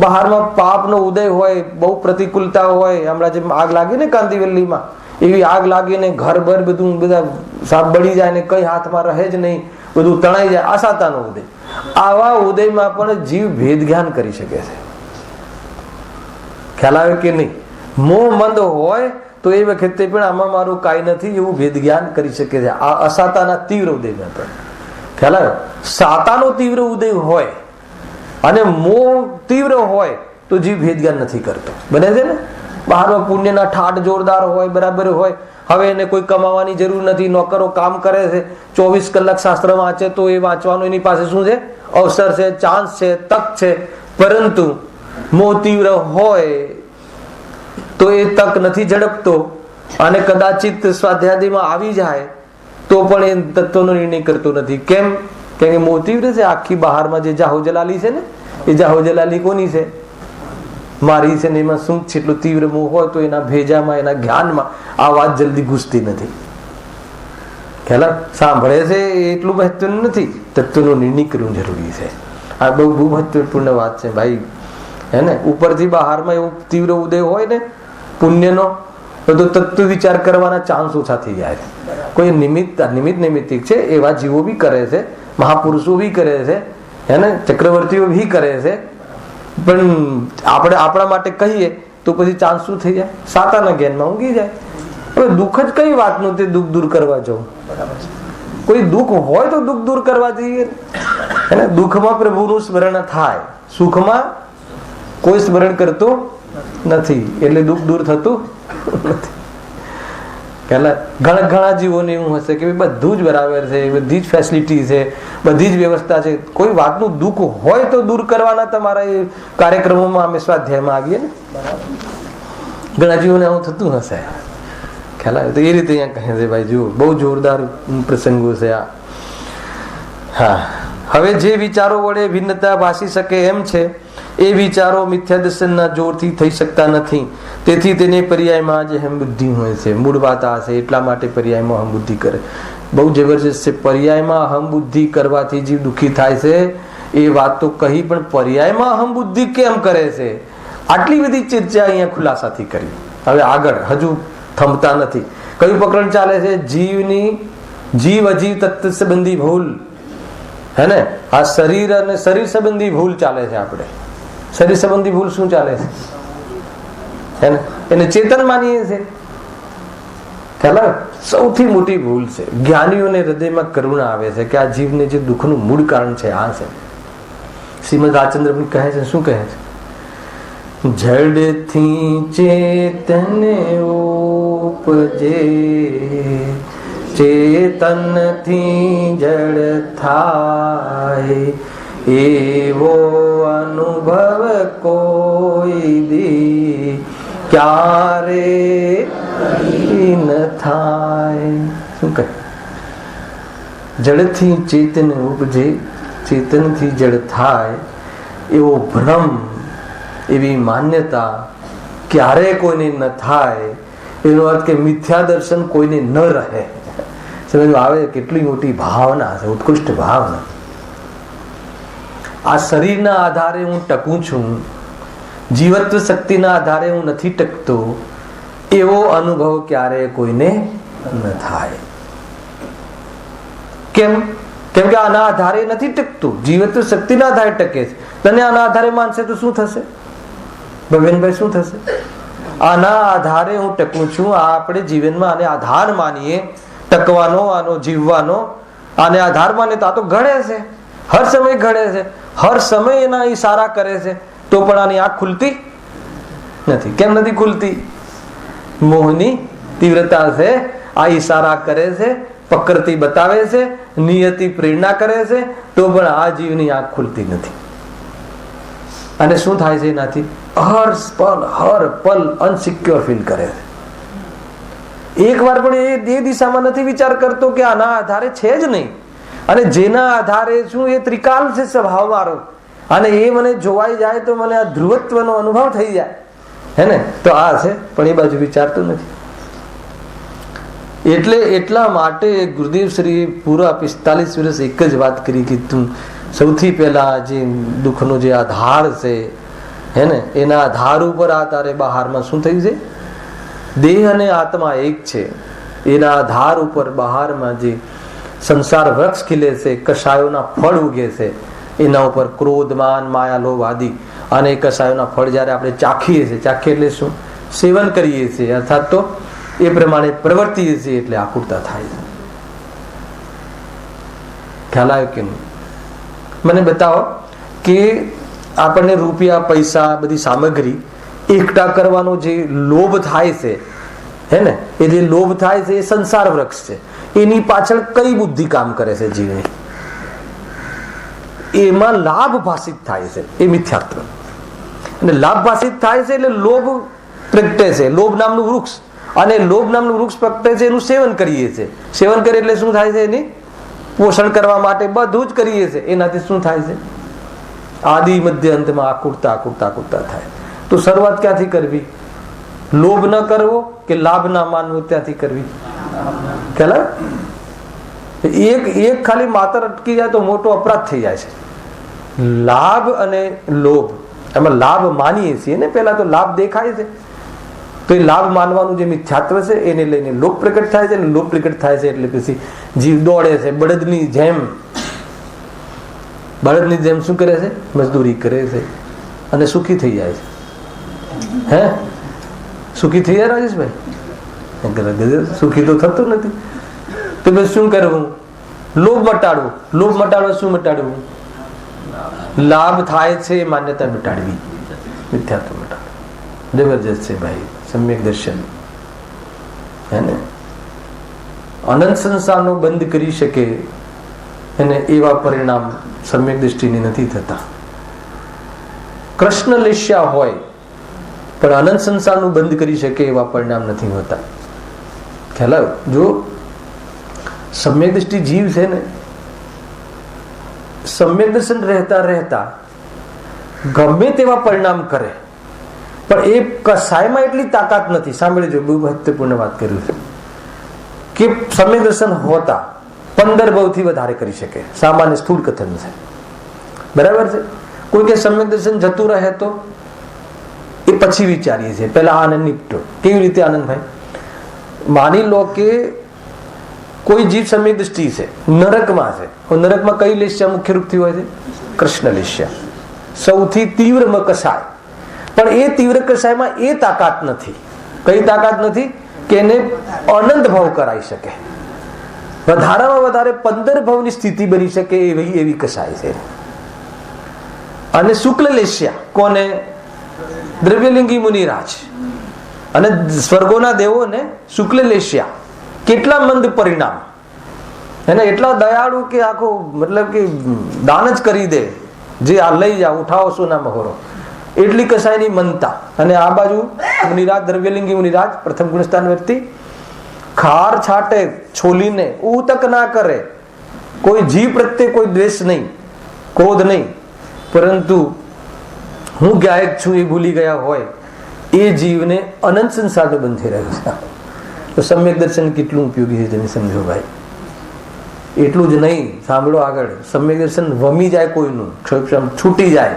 બહારમાં પાપનો ઉદય હોય, બહુ પ્રતિકૂળતા હોય, હમણાં જેમ આગ લાગી ને કાંતિવલ્લીમાં, એવી આગ લાગીને ઘર ભર બધું બધા સાપ બળી જાય ને કઈ હાથમાં રહે જ નહીં, બધું તણાઈ જાય, અસાતાનો ઉદય. આવા ઉદયમાં પણ જીવ ભેદ જ્ઞાન કરી શકે છે. ખ્યાલ આવે કે નહીં? મોહ મંદ હોય તો એ વખતે પણ આમાં મારું કાંઈ નથી એવું ભેદ જ્ઞાન કરી શકે છે. આ અસાતાના તીવ્ર ઉદયમાં પણ ખ્યાલ આવે. સાતાનો તીવ્ર ઉદય હોય અને મોહ તીવ્ર હોય તો જીવ ભેદ જ્ઞાન નથી કરતો. બને છે ને? બહારમાં પુણ્યના ઠાઠ જોરદાર હોય, બરાબર હોય, હવે એને કોઈ કમાવાની જરૂર નથી, નોકરો કામ કરે છે, 24 કલાક શાસ્ત્ર વાંચે તો એ વાંચવાનું એની પાસે શું છે? અવસર છે, ચાન્સ છે, તક છે. પરંતુ મોહ તીવ્ર હોય તો એ તક નથી ઝડપતો અને કદાચિત સ્વાધ્યાયમાં આવી જાય તો પણ એ તત્વનો નિર્ણય કરતો નથી. કેમ? કે મોહ તીવ્ર છે. આખી બહારમાં જે જાહો જલાલી છે ને, એ જાહો જલાલી કોની છે? મારી છે ને. એમાં શું છે? એટલું તીવ્ર મોહ હોય તો એના ભેજામાં, એના જ્ઞાનમાં આ વાત જલ્દી ઘૂસતી નથી. ખ્યાલ સાંભળે છે એટલું મહત્વનું નથી, તત્વનો નિર્ણય કરવું જરૂરી છે. આ બહુ બહુ મહત્વપૂર્ણ વાત છે ભાઈ, હે ને? ઉપરથી બહારમાં એવું તીવ્ર ઉદય હોય ને પુણ્યનો, તો તત્વ વિચાર કરવાના ચાન્સ ઓછા થઈ જાય. કોઈ નિમિત્તિક છે, એવા જીવો બી કરે છે, મહાપુરુષો બી કરે છે, હે ને? ચક્રવર્તીઓ બી કરે છે. પણ આપણે આપણા માટે કહીએ તો પછી ચાન્સ શું થઈ જાય? સાતાના જ્ઞાનમાં ઊંઘી જાય. હવે દુઃખ જ કઈ વાતનું તે દુઃખ દૂર કરવા જવું? કોઈ દુઃખ હોય તો દુઃખ દૂર કરવા જઈએ. એને દુઃખમાં પ્રભુનું સ્મરણ થાય, સુખમાં કોઈ સ્મરણ કરતું નથી, એટલે દુઃખ દૂર થતું નથી. ઘણા જીવોને એવું હશે કે બધું જ બરાબર છે, બધી જ ફેસિલિટી છે, બધી જ વ્યવસ્થા છે, કોઈ વાતનું દુઃખ હોય તો દૂર કરવાના તમારા એ કાર્યક્રમોમાં અમે સ્વાધ્યાયમાં આવીએ ને. ઘણા જીવોને આવું થતું હશે. ખ્યાલ આવે? તો એ રીતે અહીંયા કહે છે ભાઈ, જુઓ બહુ જોરદાર પ્રસંગો છે આ. હા, હવે જે વિચારો વડે ભિન્નતા ભાસી શકે એમ છે એ વિચારો મિથ્યા દર્શનના જોરથી થઈ શકતા નથી. તેથી તેને પર્યાયમાં જ અહમ બુદ્ધિ હોય છે. મૂળ વાત આ છે, એટલા માટે પર્યાયમાં અહમ બુદ્ધિ કરે. બહુ જબરજસ્ત છે. પર્યાયમાં અહમ બુદ્ધિ કરવાથી જીવ દુઃખી થાય છે એ વાત તો કહી, પણ પર્યાયમાં અહમ બુદ્ધિ કેમ કરે છે આટલી બધી ચર્ચા અહીંયા ખુલાસાથી કરી. હવે આગળ હજુ થમતા નથી. કયું પ્રકરણ ચાલે છે? જીવ અજીવ તત્વ સંબંધી ભૂલ, હે ને? આ શરીર અને શરીર સંબંધી ભૂલ ચાલે છે. આપણે શરીર સંબંધી ભૂલ શું ચાલે છે? હે ને? એને ચેતન માનીએ છે. ખ્યાલ? સૌથી મોટી ભૂલ છે. જ્ઞાનીઓને હૃદયમાં કરુણા આવે છે કે આ જીવને જે દુઃખનું મૂળ કારણ છે આ છે. શ્રીમદ રાજચંદ્ર કહે છે, શું કહે છે? જડથી ચેતન ઉપજે, ચેતનથી જડ થાય, એવો અનુભવ કોઈ દી ક્યારે ન થાય. શું કહે? જડથી ચેતન ઉપજે, ચેતનથી જડ થાય એવો ભ્રમ, એવી માન્યતા ક્યારે કોઈને ન થાય. એનો અર્થ કે મિથ્યા દર્શન કોઈને ન રહે. સમજ આવે? કેટલી મોટી ભાવના છે, ઉત્કૃષ્ટ ભાવના. આ શરીરના આધારે હું ટકું છું, જીવત્વ શક્તિના આધારે હું નથી ટકતો, એવો અનુભવ ક્યારે કોઈને ન થાય. કેમ? કેમ કે આના આધારે નથી ટકતું, જીવત્વ શક્તિના આધારે ટકે છે. તને આના આધારે માનશે તો શું થશે ભગવાનભાઈ, શું થશે? આના આધારે હું ટકું છું. આ આપણે જીવનમાં આને આધાર માનીએ, ટકવાનો, આનો જીવવાનો, આને આધાર માને તો આ તો ઘડે છે, હર સમય ઘડે છે, હર સમય એના ઈશારા કરે છે, તો પણ આની આંખ ખુલતી નથી. કેમ નથી ખુલતી? મોહની તીવ્રતા છે. આ ઈશારા કરે છે, પ્રકૃતિ બતાવે છે, નિયતિ પ્રેરણા કરે છે, તો પણ આ જીવની આંખ ખુલતી નથી. અને શું થાય છે એનાથી? હર પલ અનસિક્યોર ફીલ કરે છે. એક વાર પણ એ દિશામાં નથી વિચાર કરતો કે આના આધારે છે જ નહીં, અને જેના આધારે છું એ ત્રિકાલ છે સ્વભાવ મારો, અને એ મને જોવાઈ જાય તો મને આ ધ્રુવત્વનો અનુભવ થઈ જાય, હે ને? તો આ છે, પણ એ બાજુ વિચારતું નથી. એટલા માટે ગુરુદેવ શ્રી પૂરા 45 વર્ષ એક જ વાત કરી કે તું સૌથી પહેલા જે દુઃખનો જે આધાર છે, હે ને, એના આધાર ઉપર આ તારે બહારમાં શું થયું છે? દેહ અને આત્મા એક છે. એના આધાર ઉપર બહારમાં જે સંસાર વૃક્ષ ખીલે છે, કષાયોના ફળ ઉગે છે, એના ઉપર ક્રોધ, માન, માયા, લોભ આદિ, અને કષાયોના ફળ જયારે આપણે ચાખીએ છીએ, ચાખીએ એટલે શું? સેવન કરીએ છીએ, અર્થાત તો એ પ્રમાણે પ્રવર્તીએ છીએ, એટલે આકુરતા થાય છે. ખ્યાલ આવ્યો કે નહીં? મને બતાવો કે આપણને રૂપિયા, પૈસા, બધી સામગ્રી એકઠા કરવાનો જે લોભ થાય છે, હે ને, એ જે લોભ થાય છે એ સંસાર વૃક્ષ છે. એની પાછળ કઈ બુદ્ધિ કામ કરે છે જીવની? એમાં લાભ ભાષિત થાય છે, એ મિથ્યાત્વ. અને લાભ ભાષિત થાય છે એટલે લોભ પ્રગટે છે, લોભ નામનું વૃક્ષ. અને લોભ નામનું વૃક્ષ પ્રગટે છે, એનું સેવન કરીએ છીએ. સેવન કરીએ એટલે શું થાય છે? એની પોષણ કરવા માટે બધું જ કરીએ છીએ. એનાથી શું થાય છે? આદિ મધ્ય અંતમાં આકુરતા આકુરતા આકુરતા થાય. તો શરૂઆત ક્યાંથી કરવી? લોભ ન કરવો કે લાભ ના માનવો ત્યાંથી કરવી. ખ્યાલ? એક ખાલી માત્ર અટકી જાય તો મોટો અપરાધ થઈ જાય છે. લાભ અને લોભ, એમાં લાભ માનીએ છીએ ને, પેલા તો લાભ દેખાય છે, તો એ લાભ માનવાનું જે મિથ્યાત્વ છે એને લઈને લોભ પ્રગટ થાય છે. લોભ પ્રગટ થાય છે એટલે પછી જીવ દોડે છે, બળદની જેમ શું કરે છે? મજદૂરી કરે છે, અને સુખી થઈ જાય છે. હે, સુખી થઈ જાય રાજેશભાઈ? સુખી તો થતું નથી. તો બસ શું કરવું? લોભ મટાડવું. લોભ મટાડવા શું મટાડવું? લાભ થાય છે માન્યતા મટાડવી, મિથ્યાત્વ મટાડવું. જબરજસ્ત છે ભાઈ, સમ્યક દર્શન, હે ને? અનંત સંસારનો બંધ કરી શકે અને એવા પરિણામ સમ્યક દૃષ્ટિની નથી થતા. કૃષ્ણ લેશ્યા હોય પણ અનંત સંસારનું બંધ કરી શકે એવા પરિણામ નથી હોતા. ખ્યાલ આવ્યો? જો સમ્યક દૃષ્ટિ જીવ છે ને, સમ્યક દર્શન રહેતા રહેતા ગમે તેવા પરિણામ કરે, પણ એ કસાયમાં એટલી તાકાત નથી. સાંભળજો, બહુ મહત્વપૂર્ણ વાત કર્યું છે કે સમ્યક દર્શન હોતા 15 ભાવથી વધારે કરી શકે. સામાન્ય સ્થૂળ કથન છે, બરાબર છે? કોઈ કે સમ્યક દર્શન જતું રહે તો એ પછી વિચારીએ છીએ, પેલા આનંદ નીપટો. કેવી રીતે આનંદભાઈ? માની લો કે કોઈ જીવ સમ્યક દૃષ્ટિ છે, નરકમાં છે. નરકમાં કઈ લેશ્યા મુખ્ય રૂપથી હોય છે? કૃષ્ણ લેશ્યા, સૌથી તીવ્ર કસાય. પણ એ તીવ્ર કસાયમાં એ તાકાત નથી. કઈ તાકાત નથી? કે એને અનંત ભાવ કરાઈ શકે. વધારામાં વધારે 15 ભાવની સ્થિતિ બની શકે એવી કસાય છે. અને શુક્લ લેશ્યા કોને? દ્રવ્યલિંગી મુનિરાજ અને સ્વર્ગોના દેવોને શુક્લ લેશ્યા. કેટલા મંદ પરિણામ, એને એટલા દયાળુ કે આખો મતલબ કે દાન જ કરી દે, જે આ લઈ જાઓ, ઉઠાવો સોના મહોરો, એટલી કસાયની મનતા. અને આ બાજુ મુનિરાજ, દ્રવ્યલિંગી મુનિરાજ, પ્રથમ ગુણસ્થાન વ્યક્તિ, ખાર છાટે છોલીને ઉતક ના કરે, કોઈ જીવ પ્રત્યે કોઈ દ્વેષ નહીં, ક્રોધ નહીં, પરંતુ હું ગાયક છું એ ભૂલી ગયા હોય એ જીવને અનંત સંસારનો બંધ થઈ રહ્યો છે. તો સમ્યક દર્શન કેટલું ઉપયોગી છે તમે સમજો ભાઈ. એટલું જ નહીં, સાંભળો આગળ. સમ્યક દર્શન વમી જાય કોઈનું, છૂટી જાય,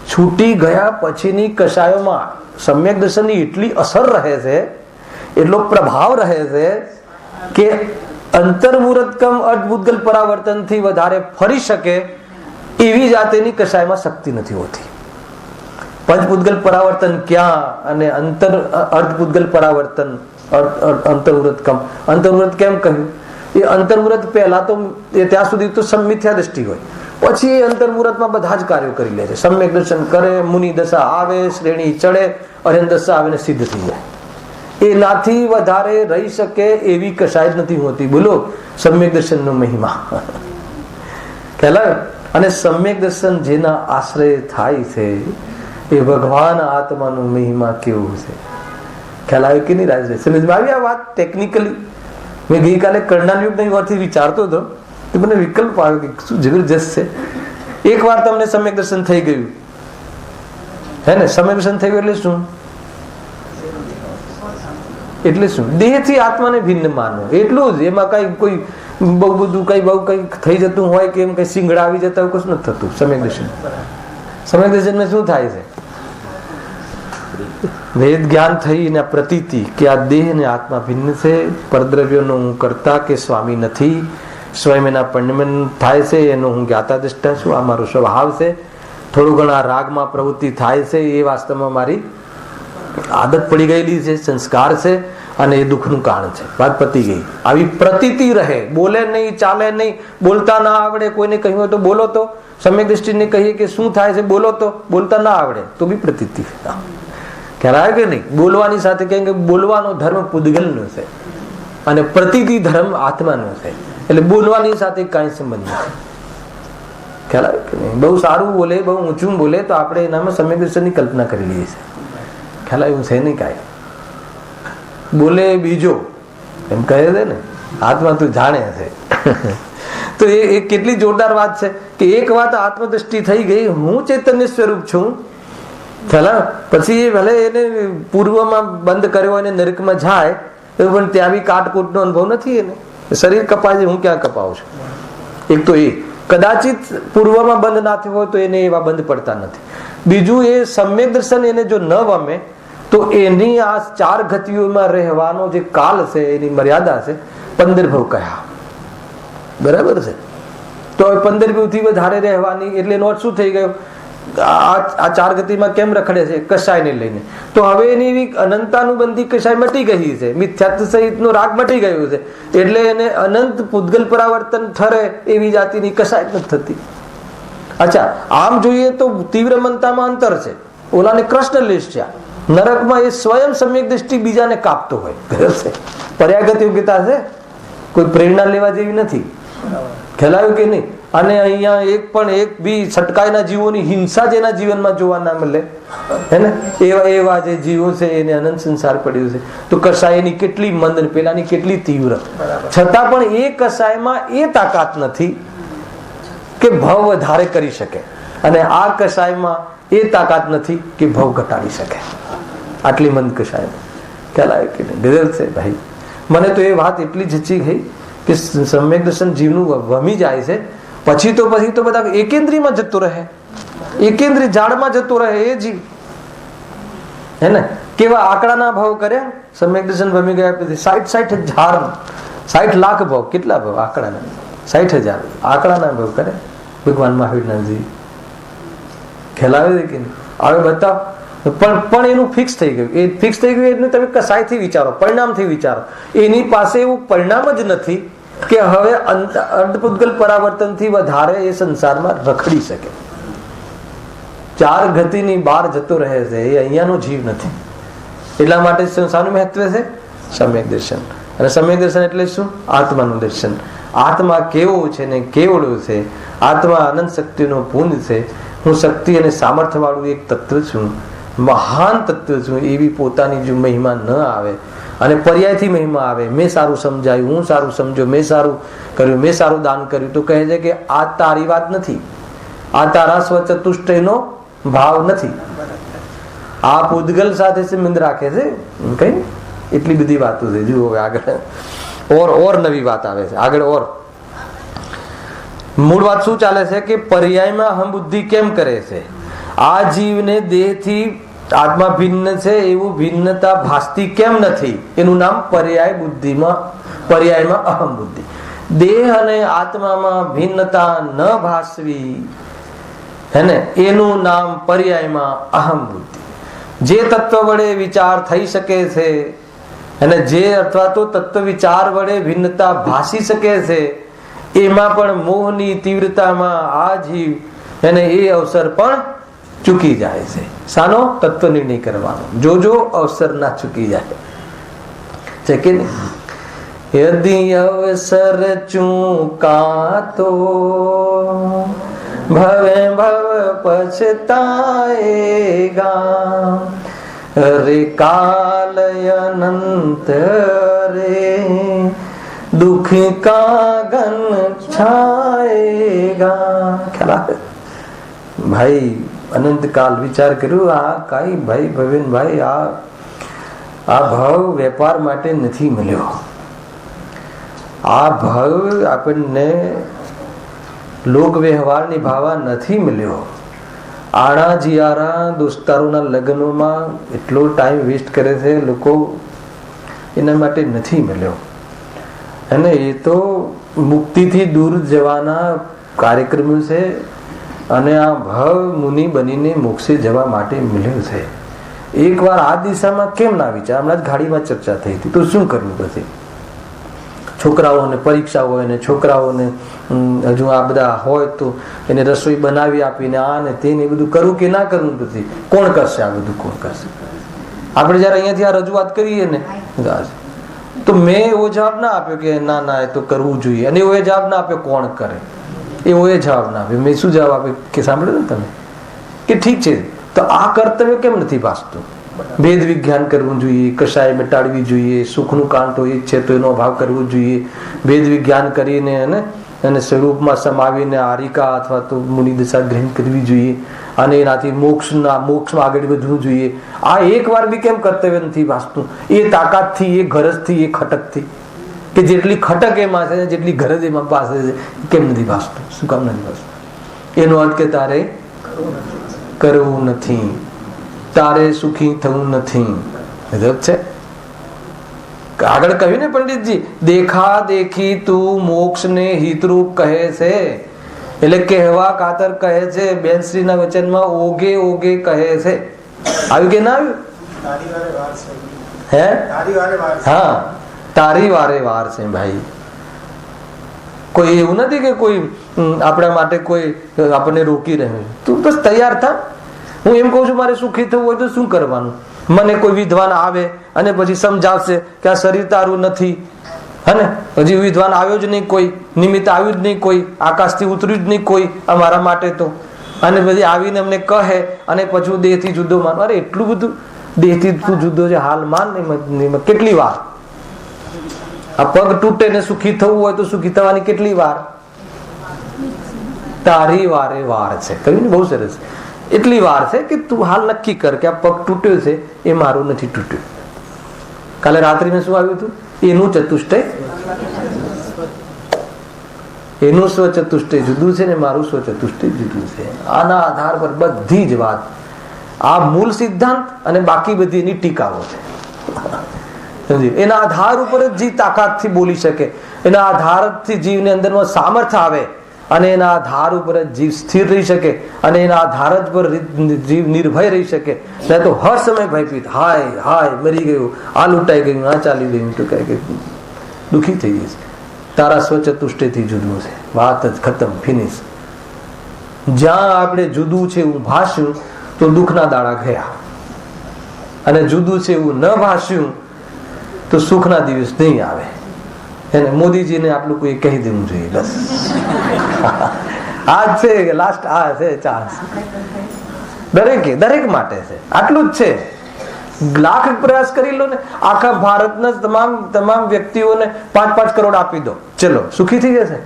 છૂટી ગયા પછીની કશાયોમાં સમ્યક દર્શનની એટલી અસર રહે છે, એટલો પ્રભાવ રહે છે કે અંતર્મુહૂર્તકમ અર્ધભૂતગલ પરાવર્તનથી વધારે ફરી શકે એવી જાતેની કશાયમાં શક્તિ નથી હોતી. પંચપૂતગલ પરાવર્તન ક્યાં અને અર્ધપૂતગલ પરાવર્તન, અંતર્વૃત કેમ કહ્યું? એ અંતર્વૃત પહેલા તો ત્યાં સુધી તો મિથ્યા દ્રષ્ટિ હોય, પછી એ અંતર્મુહૂર્તમાં બધા જ કાર્યો કરી લે છે. સમ્યક દર્શન કરે, મુનિ દશા આવે, શ્રેણી ચડે, અર્યન દશા આવે ને સિદ્ધ થઈ જાય. એનાથી વધારે રહી શકે એવી કશાય જ નથી હોતી. બોલો સમ્યક દર્શનનો મહિમા ખ્યાલ. અને સમ્યક દર્શન જેના આશ્રય થાય છે એ ભગવાન આત્માનો મહિમા કેવો છે ખ્યાલ આવ્યો કે નહીં રાજભાઈ? સમજમાં આવી આ વાત ટેકનિકલી? મેં ગઈકાલે કર્ણાયુગની વાતથી વિચારતો હતો તો મને વિકલ્પ આવ્યો કે શું જબરજસ્ત છે. એક વાર તમને સમ્યક દર્શન થઈ ગયું, હે ને? સમ્યક દર્શન થઈ ગયું એટલે શું? એટલે શું? દેહથી આત્માને ભિન્ન માનવો, એટલું જ. એમાં કઈ કોઈ બહુ બધું કઈ થઈ જતું હોય કે એમ કઈ સિંગડા આવી જતા હોય, કશું નથી થતું. સમ્યક દર્શન, સમ્યક દર્શનમાં શું થાય છે? વેદ જ્ઞાન થઈને પ્રતીતિ કે આ દેહ ને આત્મા ભિન્ન છે, પરદ્રવ્યનો હું કરતા કે સ્વામી નથી, સ્વયં એના પરિણમન થાય છે, એનો હું જ્ઞાતા દ્રષ્ટા છું, આ મારો સ્વભાવ છે. થોડું ઘણા રાગમાં પ્રવૃત્તિ થાય છે, એ વાસ્તવમાં મારી આદત પડી ગયેલી છે, સંસ્કાર છે, અને એ દુઃખનું કારણ છે. વાત પતી ગઈ. આવી પ્રતીતિ રહે, બોલે નહીં, ચાલે નહીં, બોલતા ના આવડે, કોઈને કહ્યું હોય તો બોલો તો, સમ્યક દ્રષ્ટિને કહીએ કે શું થાય છે બોલો તો, બોલતા ના આવડે તો બી પ્રતીતિ. ખ્યાલ આવે કે નહીં? બોલવાની સાથે કહે કે બોલવાનો ધર્મ પૂદગલનો છે અને પ્રતીતિ ધર્મ આત્માનો છે, એટલે બોલવાની સાથે કાંઈ સંબંધ નથી. ખ્યાલ આવે કે નહીં? બહુ સારું બોલે, બહુ ઊંચું બોલે તો આપણે એનામાં સમ્યક દર્શનની કલ્પના કરી લઈએ છીએ. ખ્યાલ આવ્યું છે નહીં? કાંઈ બોલે બીજો એમ કહે છે ને, આત્મા તું જાણે છે. તો એ કેટલી જોરદાર વાત છે કે એક વાત આત્મદ્રષ્ટિ થઈ ગઈ, હું ચૈતન્ય સ્વરૂપ છું. પછી એ ભલે એને પૂર્વમાં બંધ કર્યો અને નરકમાં જાય, પણ ત્યાં બી કાટકૂટનો અનુભવ નથી એને. શરીર કપાય છે, હું ક્યાં કપાવું છું? એક તો એ કદાચિત પૂર્વમાં બંધ ના થયો હોય તો એને એવા બંધ પડતા નથી. બીજું, એ સમ્યક દર્શન એને જો ન ગમે તો એની આ 4 ગતિઓમાં રહેવાનો જે કાલ છે, એની મર્યાદા છે 15 ભવ કહ્યા. બરાબર છે? તો 15 ભવથી વધારે રહેવાની, એટલે એનો અર્થ શું થઈ ગયો? આ 4 ગતિમાં કેમ રખડે છે? કશાયને લઈને. તો હવે એની એવી અનંતાનુબંધી કશાય મટી ગઈ છે, મિથ્યાત્વ સહિતનો રાગ મટી ગયો છે, એટલે એને અનંત પૂતગલ પરાવર્તન ઠરે એવી જાતિની કશાય નથી થતી. અચ્છા, આમ જોઈએ તો તીવ્ર મનતામાં અંતર છે. ઓલાને કૃષ્ણ લેશ છે, નરકમાં એ સ્વયં સમ્યક દ્રષ્ટિ બીજાને કાપતો હોય. પર્યાગત યોગ્યતા છે, કોઈ પ્રેરણા લેવા જેવી નથી. ખ્યાલ આવ્યું કે નહીં? અને અહીંયા એક બી છટકાયના જીવોની હિંસા જેના જીવનમાં જોવા ના મળે, હે ને? એવા જે જીવો છે એને અનંત સંસાર પડ્યું છે. તો કસાયની કેટલી મંદ, પેલાની કેટલી તીવ્ર, છતાં પણ એ કસાયમાં એ તાકાત નથી કે ભવ વધારે કરી શકે, અને આ કસાયમાં એ તાકાત નથી કે ભવ ઘટાડી શકે. આટલી મંદ કસાય. ખ્યાલ આવે કે નહીં? ગજબ છે ભાઈ. મને તો એ વાત એટલી જચી ગઈ કે સમ્યક દર્શન જીવનું વમી જાય છે, પછી તો બધા એકેન્દ્રીમાં જતો રહે, એકેન્દ્રી ઝાડમાં જતો રહે એ જીવ, હે ને? કેવા આંકડાના ભાવ કર્યા સમ્યક દર્શન વમી ગયા પછી. 60 લાખ ભાવ. કેટલા ભાવ આંકડાના? 60,000 આંકડાના ભાવ કરે ભગવાન મહાવીરના જીવ. ખ્યાલ આવે છે કે નહીં? હવે બતાવ. પણ એનું ફિક્સ થઈ ગયું. એ ફિક્સ થઈ ગયું એટલે તમે કસાયથી વિચારો, પરિણામથી વિચારો. એની પાસે એવું પરિણામ જ નથી કે હવે અર્ધપૂતગલ પરાવર્તનથી વધારે એ સંસારમાં રખડી શકે. 4 ગતિની બહાર જતો રહે છે, એ અહીંયાનો જીવ નથી. એટલા માટે સંસારનું મહત્વ છે સમ્યક દર્શન. અને સમ્યક દર્શન એટલે શું? આત્માનું દર્શન. આત્મા કેવો છે ને કેવડો છે. આત્મા અનંત શક્તિનો પુંજ છે. હું શક્તિ અને સામર્થ્ય વાળું એક તત્વ છું, મહાન તત્વ છું. એવી પોતાની જો મહિમા ન આવે અને પર્યાયથી મહિમા આવે, મેં સારું સમજાયું, હું સારું સમજો, મેં સારું કર્યું, મેં સારું દાન કર્યું, તો કહે છે કે આ તારી વાત નથી, આ તારા સ્વચતુષ્ટયનો ભાવ નથી, આ પૂતગલ સાથે સંબંધ રાખે છે. કઈ એટલી બધી વાતો છે. જુઓ હવે આગળ ઓર નવી વાત આવે છે. આગળ ઓર મૂળ વાત શું ચાલે છે કે પર્યાયમાં અહમ બુદ્ધિ કેમ કરે છે? આ જીવને દેહથી આત્મા ભિન્ન છે એવું ભિન્નતા ભાસતી કેમ નથી? એનું નામ પર્યાય બુદ્ધિમાં, પર્યાયમાં અહમ બુદ્ધિ. દેહ અને આત્મામાં ભિન્નતા ન ભાસવી હે ને, એનું નામ પર્યાયમાં અહમ બુદ્ધિ. જે તત્વ વડે વિચાર થઈ શકે છે અને જે અથવા તો તત્વ વિચાર વડે ભિન્નતા ભાસી શકે છે, એમાં પણ મોહની તીવ્રતામાં આ જીવ એને એ અવસર પણ ચૂકી જાય છે. શાનો? તત્વ નિર્ણય કરવાનો. જો અવસર ના ચૂકી જાય છે કે નહીં? યદિ અવસર ચૂકાતો ભવે ભવ પછતાએગા, રે કાલ અનંત રે દુઃખ કા ગન છાએગા. ખ્યાલ આવે ભાઈ? અનંત કાલ વિચાર કર્યું, આ કઈ ભાઈ ભવેનભાઈ, આ ભાવ વેપાર માટે નથી મળ્યો. આ ભાવ આપણને લોક વ્યવહાર નિભાવવા નથી મળ્યો. આણા જિયારા દોસ્તારોના લગ્નોમાં એટલો ટાઈમ વેસ્ટ કરે છે લોકો, એના માટે નથી મળ્યો. અને એ તો મુક્તિથી દૂર જવાના કાર્યક્રમો છે, અને આ ભાવ મુનિ બનીને મોક્ષે જવા માટે મળ્યો છે. એકવાર આ દિશામાં કેમ ના વિચાર? હમણાં જ ગાડીમાં ચર્ચા થઈ હતી. તો શું કરવું? પછી છોકરાઓને પરીક્ષા હોય ને છોકરાઓને હજુ આ બધા હોય તો એને રસોઈ બનાવી આપીને આ ને તે ને બધું કરવું કે ના કરવું? પછી કોણ કરશે આ બધું? કોણ કરશે? આપણે જયારે અહીંયાથી આ રજૂઆત કરીએ ને તો મેં એવો જવાબ ના આપ્યો કે ના ના એ તો કરવું જોઈએ, અને એવો એ જવાબ ના આપ્યો કોણ કરે, એવો એ જવાબ ના આપ્યો. મેં શું જવાબ આપ્યો કે સાંભળ્યો ને તમે કે ઠીક છે, તો આ કર્તવ્ય કેમ નથી ભાસતું? ભેદ વિજ્ઞાન કરવું જોઈએ, કશાય મટાડવી જોઈએ, સુખનું કાંટો એક છે તો એનો અભાવ કરવો જોઈએ, ભેદ વિજ્ઞાન કરીને અને સ્વરૂપમાં સમાવીને આરિકા અથવા તો મુનિ દશા ગ્રહણ કરવી જોઈએ, અને એનાથી મોક્ષમાં આગળ વધવું જોઈએ. આ એક વાર બી કેમ કર્તવ્ય નથી ભાસતું? એ તાકાતથી, એ ગરજથી, એ ખટકથી, કે જેટલી ખટક એમાં છે જેટલી ગરજ એમાં પાસે છે, કેમ નથી ભાસતું? શું કામ નથી ભાસતું? એનો અર્થ કે તારે કરવું નથી, તારે સુખી થવું નથી. છે આગળ કહ્યું ને પંડિતજી, દેખા દેખી તું મોક્ષ ને હિતરૂપ કહે છે, એટલે કહેવા ખાતર કહે છે. બેનશ્રી ના વચનમાં ઓગે ઓગે કહે છે. આવ્યું કે ના આવ્યું? હે, હા, તારી વારે વાર છે ભાઈ. કોઈ એવું નથી કે કોઈ આપણા માટે કોઈ આપણને રોકી રહ્યું. તું બસ તૈયાર થા. હું એમ કહું છું, મારે સુખી થવું હોય તો શું કરવાનું? મને કોઈ વિદ્વાન આવે અને પછી સમજાવશે કે આ શરીર તારું નથી, હે હજી વિદ્વાન આવ્યો જ નહીં, કોઈ નિમિત્ત આવ્યું જ નહીં, કોઈ આકાશથી ઉતર્યું જ નહીં કોઈ અમારા માટે તો, અને પછી આવીને અમને કહે અને પછી દેહથી જુદો માન. અરે એટલું બધું દેહથી તું જુદો છે હાલ માન નહીં. કેટલી વાર આ પગ તૂટે ને સુખી થવું હોય તો સુખી થવાની કેટલી વાર? તારી વારે વાર છે. કહ્યું ને, બહુ સરસ. એટલી વાર છે કે તું હાલ નક્કી કર કે આ પગ તૂટ્યો છે એ મારું નથી તૂટ્યું. કાલે રાત્રિને શું આવ્યું હતું? એનું ચતુષ્ટય, એનું સ્વચતુષ્ટય જુદું છે ને મારું સ્વચતુષ્ટય જુદું છે. આના આધાર પર બધી જ વાત, આ મૂળ સિદ્ધાંત અને બાકી બધી એની ટીકાઓ છે. એના આધાર ઉપર જ જીવ તાકાતથી બોલી શકે, એના આધારથી જીવની અંદરમાં સામર્થ્ય આવે, અને એના આધાર ઉપર જીવ સ્થિર રહી શકે, અને એના આધાર જ પર જીવ નિર્ભય રહી શકે. નહીં તો હર સમય ભયભીત, હાય હાય મરી ગયું, આ લૂંટાઈ ગયું, આ ચાલી ગયું, તો કઈ દુઃખી થઈ જશે. તારા સ્વચતુષ્ટયથી જુદું છે, વાત જ ખતમ, ફિનિશ. જ્યાં આપણે જુદું છે એવું ભાષ્યું તો દુઃખના દાડા ગયા, અને જુદું છે એવું ન ભાષ્યું તો સુખના દિવસ નહીં આવે. એને મોદીજીને આટલું કોઈ કહી દેવું જોઈએ, બસ. આ છે લાસ્ટ, આ છે ચાન્સ દરેક માટે છે. આટલું જ છે. લાખ પ્રયાસ કરી લો ને, આખા ભારતના તમામ વ્યક્તિઓને 5-5 કરોડ આપી દો, ચલો સુખી થઈ જશે?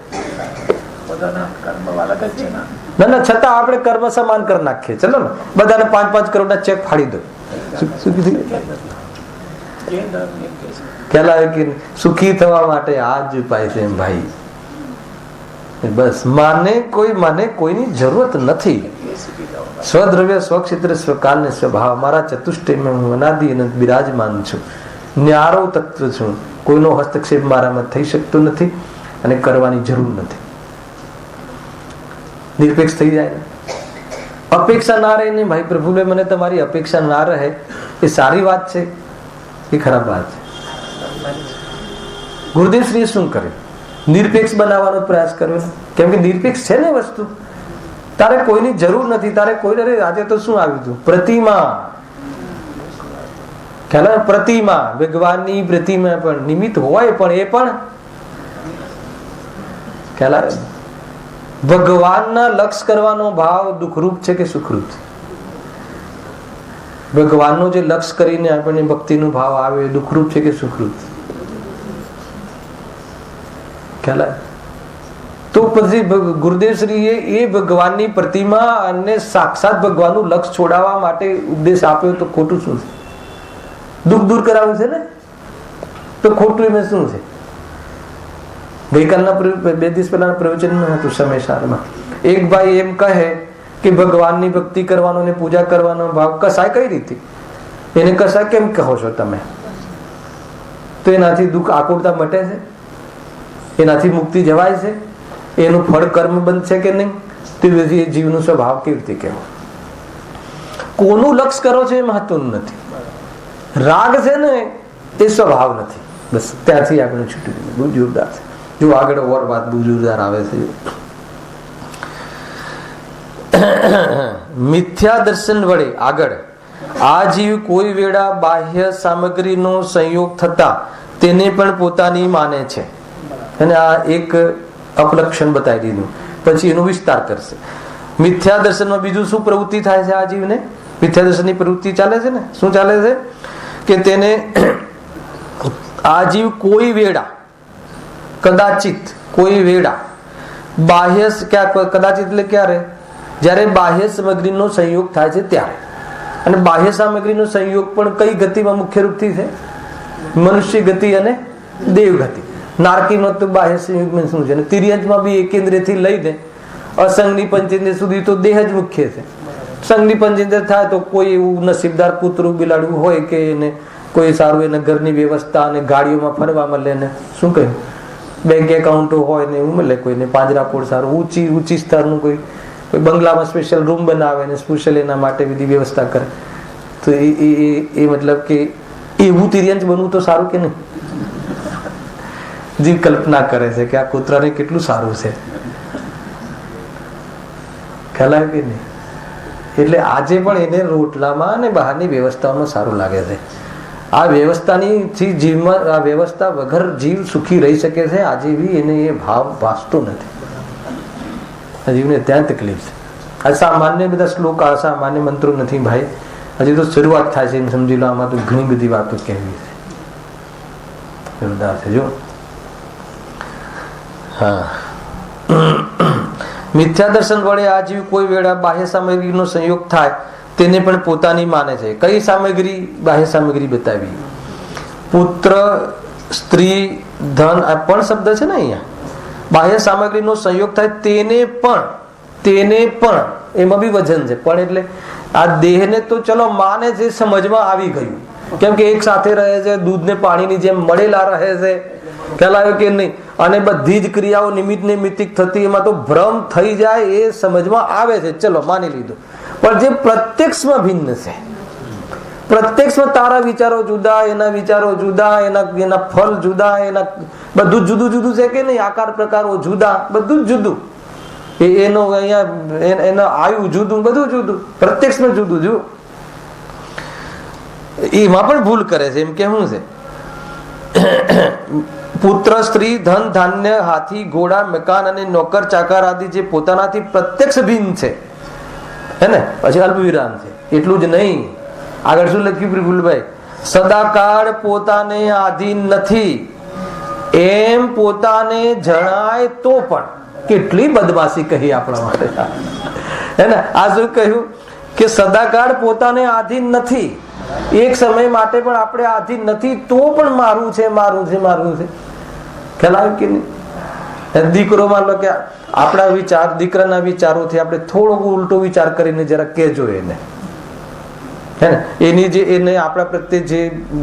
ના, છતાં આપણે કર્મ સમાન કરી નાખીએ. ચલો ને, બધાને 5-5 કરોડના ચેક ફાડી દો, સુખી થઈ જાય. ખ્યાલ આવે કે સુખી થવા માટે આ જ ઉપાય છે ભાઈ. બસ મને કોઈની જરૂરત નથી. સ્વદ્રવ્ય, સ્વક્ષેત્ર, સ્વકાલ ને સ્વભાવ, મારા ચતુષ્ટયમાં હું અનાદિ અનંત બિરાજમાન છું, ન્યારો તત્વ છું. કોઈનો હસ્તક્ષેપ મારામાં થઈ શકતો નથી અને કરવાની જરૂર નથી. નિરપેક્ષ થઈ જાય ને, અપેક્ષા ના રહે ને ભાઈ પ્રભુભાઈ મને તમારી અપેક્ષા ના રહે એ સારી વાત છે એ ખરાબ વાત છે? ગુરુદેવ શ્રીએ શું કર્યું? નિરપેક્ષ બનાવવાનો પ્રયાસ કર્યો. કેમ કે નિરપેક્ષ છે ને વસ્તુ. તારે કોઈની જરૂર નથી. તારે કોઈ આજે તો શું આવ્યું હતું? પ્રતિમા. ખ્યાલ? પ્રતિમા, ભગવાનની પ્રતિમા પણ નિમિત્ત હોય પણ એ પણ ખ્યાલ આવે. ભગવાનના લક્ષ કરવાનો ભાવ દુઃખરૂપ છે કે સુખરૂપ છે? ભગવાનનો જે લક્ષ કરીને આપણને ભક્તિનો ભાવ આવે એ દુઃખરૂપ છે કે સુખરૂપ? ખ્યાલ આવે? તો પછી ગુરુદેવ શ્રીએ એ ભગવાનની પ્રતિમા અને સાક્ષાત ભગવાનનું લક્ષ છોડાવવા માટે ઉપદેશ આપ્યો તો ખોટું શું છે? દુઃખ દૂર કરાવવું છે ને, તો ખોટું એમાં શું છે? ગઈકાલના 2 દિવસ પહેલાના પ્રવચનમાં હતું સમયસારમાં એક ભાઈ એમ કહે કે ભગવાનની ભક્તિ કરવાનો ને પૂજા કરવાનો ભાવ કસાય કઈ રીતે? એને કસાય કેમ કહો છો તમે? તો એનાથી દુઃખ આકુરતા મટે છે? એનાથી મુક્તિ જવાય છે? એનું ફળ કર્મ બનશે કે નહીં? તે જીવનો સ્વભાવ કેવી રીતે કહેવો? કોનું લક્ષ કરો છો એ મહત્વનું નથી. રાગ છે ને એ સ્વભાવ નથી. બસ ત્યાંથી આપણે છૂટી ગયું. બહુ જોરદાર છે. જો આગળ ઓર વાત બહુ જોરદાર આવે છે. મિથ્યા દર્શન વડે આગળ આ જીવ કોઈ વેળા બાહ્ય સામગ્રીનો સંયોગ થતા તેને પણ પોતાની માને છે. અને આ એક અપલક્ષણ બતાવી દીધું. પછી એનો વિસ્તાર કરશે. મિથ્યા દર્શનમાં બીજું શું પ્રવૃત્તિ થાય છે? આ જીવને મિથ્યા દર્શનની પ્રવૃત્તિ ચાલે છે ને. શું ચાલે છે? કે તેને આ જીવ કોઈ વેળા કદાચિત કોઈ વેળા બાહ્ય કદાચિત એટલે ક્યારે? જ્યારે બાહ્ય સામગ્રીનો સંયોગ થાય છે ત્યારે. અને બાહ્ય સામગ્રીનો સંયોગ પણ કઈ ગતિમાં મુખ્ય રૂપથી છે? મનુષ્ય ગતિ અને દેવ ગતિ. નારકીનો તો બાહ્ય સંયોગમાં શું છે? તિર્યંજમાં બી એકેન્દ્રથી લઈને અસંગની પંચેન્દ્ર સુધી તો દેહ જ મુખ્ય છે. સંગની પંચેન્દ્ર થાય તો કોઈ એવું નસીબદાર કૂતરું બિલાડવું હોય કે એને કોઈ સારું એને ઘરની વ્યવસ્થા અને ગાડીઓમાં ફરવા મળે ને શું કહ્યું બેંક એકાઉન્ટો હોય ને એવું મળે. કોઈને પાંજરાપોળ સારું ઊંચી સ્તરનું કોઈ બંગલામાં સ્પેશિયલ રૂમ બનાવે ને સ્પેશિયલ એના માટે બધી વ્યવસ્થા કરે. તો એ મતલબ કે એવું તિર્યંજ બનવું તો સારું કે નહીં? જીવ કલ્પના કરે છે કે આ કૂતરાને કેટલું સારું છે. ખ્યાલ આવે કે નહીં? એટલે આજે પણ એને રોટલામાં અને બહારની વ્યવસ્થામાં સારું લાગે છે. આ વ્યવસ્થાની જીવમાં આ વ્યવસ્થા વગર જીવ સુખી રહી શકે છે. આજે બી એને એ ભાવ વાંચતો નથી. જીવને ત્યાં તકલીફ છે. આ સામાન્ય બધા શ્લોક આ સામાન્ય મંત્રો નથી ભાઈ. હજી તો શરૂઆત થાય છે એમ સમજી લો. આમાં તો ઘણી બધી વાતો કહેવી છે. જોરદાર છે. જો હા, મિથ્યા દર્શન વડે આ જીવ કોઈ વેળા બાહ્ય સામગ્રીનો સંયોગ થાય તેને પણ પોતાની માને છે. કઈ સામગ્રી? બાહ્ય સામગ્રી બતાવી. પુત્ર, સ્ત્રી, ધન આ પણ શબ્દ છે ને અહીંયા. બાહ્ય સામગ્રીનો સંયોગ થાય તેને પણ એમાં બી વજન છે. પણ એટલે આ દેહને તો ચલો માને છે, સમજમાં આવી ગયું. કેમ કે એક સાથે રહે છે, દૂધને પાણીની જેમ મળેલા રહે છે. ખ્યાલ આવ્યો કે નહીં? અને બધી જ ક્રિયાઓ નિમિત્ત નૈમિત્તિક થતી એમાં તો ભ્રમ થઈ જાય એ સમજમાં આવે છે. ચલો માની લીધું. પણ જે પ્રત્યક્ષમાં ભિન્ન છે, પ્રત્યક્ષમાં તારા વિચારો જુદા, એના વિચારો જુદા, એના ફળ જુદા, એના બધું જુદું જુદું છે કે નહીં? આકાર પ્રકારો જુદા, બધું જ જુદું. એનો અહીંયા એનો આયુ જુદું, બધું જુદું, પ્રત્યક્ષમાં જુદું. જો એમાં પણ ભૂલ કરે છે. એમ કે શું છે? પુત્ર, સ્ત્રી, ધન, ધાન્ય, હાથી, ઘોડા, મકાન અને નોકર ચાકર આદિ જે પોતાનાથી પ્રત્યક્ષ ભિન્ન છે હે ને. પછી અલ્પ વિરામ છે. એટલું જ નહીં, આગળ શું લખ્યું પ્રફુલભાઈ? સદાકાળ પોતાને આધીન નથી એમ પોતાને જણાય તો પણ. કેટલી બદમાશી કહી આપણા માટે હે ને. આ શું કહ્યું કે સદાકાળ પોતાને આધીન નથી. એક સમય માટે પણ આપણે આધીન નથી તો પણ મારું છે, મારું છે, મારું છે. ખ્યાલ આવે કે નહીં? દીકરો માન લો કે આપણા વિચાર, દીકરાના વિચારોથી આપણે થોડો ઉલટો વિચાર કરીને જરા કહેજો એને હે ને. એની જે એને આપણા પ્રત્યે જે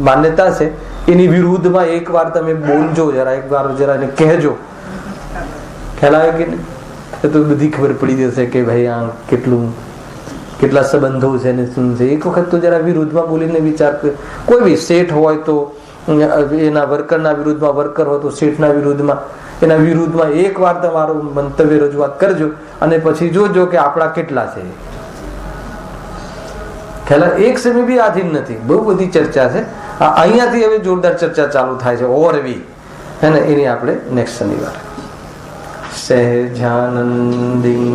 માન્યતા છે એની વિરુદ્ધમાં એક વાર તમે બોલજો, જરા એક વાર જરા એને કહેજો. ખ્યાલ આવે કે નહીં? તો બધી ખબર પડી જશે કે ભાઈ આ કેટલું કેટલા સંબંધો છે ને શું છે. એક વખત તો જરા વિરુદ્ધમાં બોલીને વિચાર કર. કોઈ બી શેઠ હોય તો એના વર્કરના વિરુદ્ધમાં, વર્કર હોય તો શેઠના વિરુદ્ધમાં, એના વિરુદ્ધમાં એક વાર તમારું મંતવ્ય રજૂઆત કરજો અને પછી જોજો કે આપણા કેટલા છે. ખ્યાલ એક સમય બી આધીન નથી. બહુ બધી ચર્ચા છે. અહીંયાથી હવે જોરદાર ચર્ચા ચાલુ થાય છે ઓરવી, હે ને, એની આપણે નેક્સ્ટ શનિવાર. સહેજાનંદી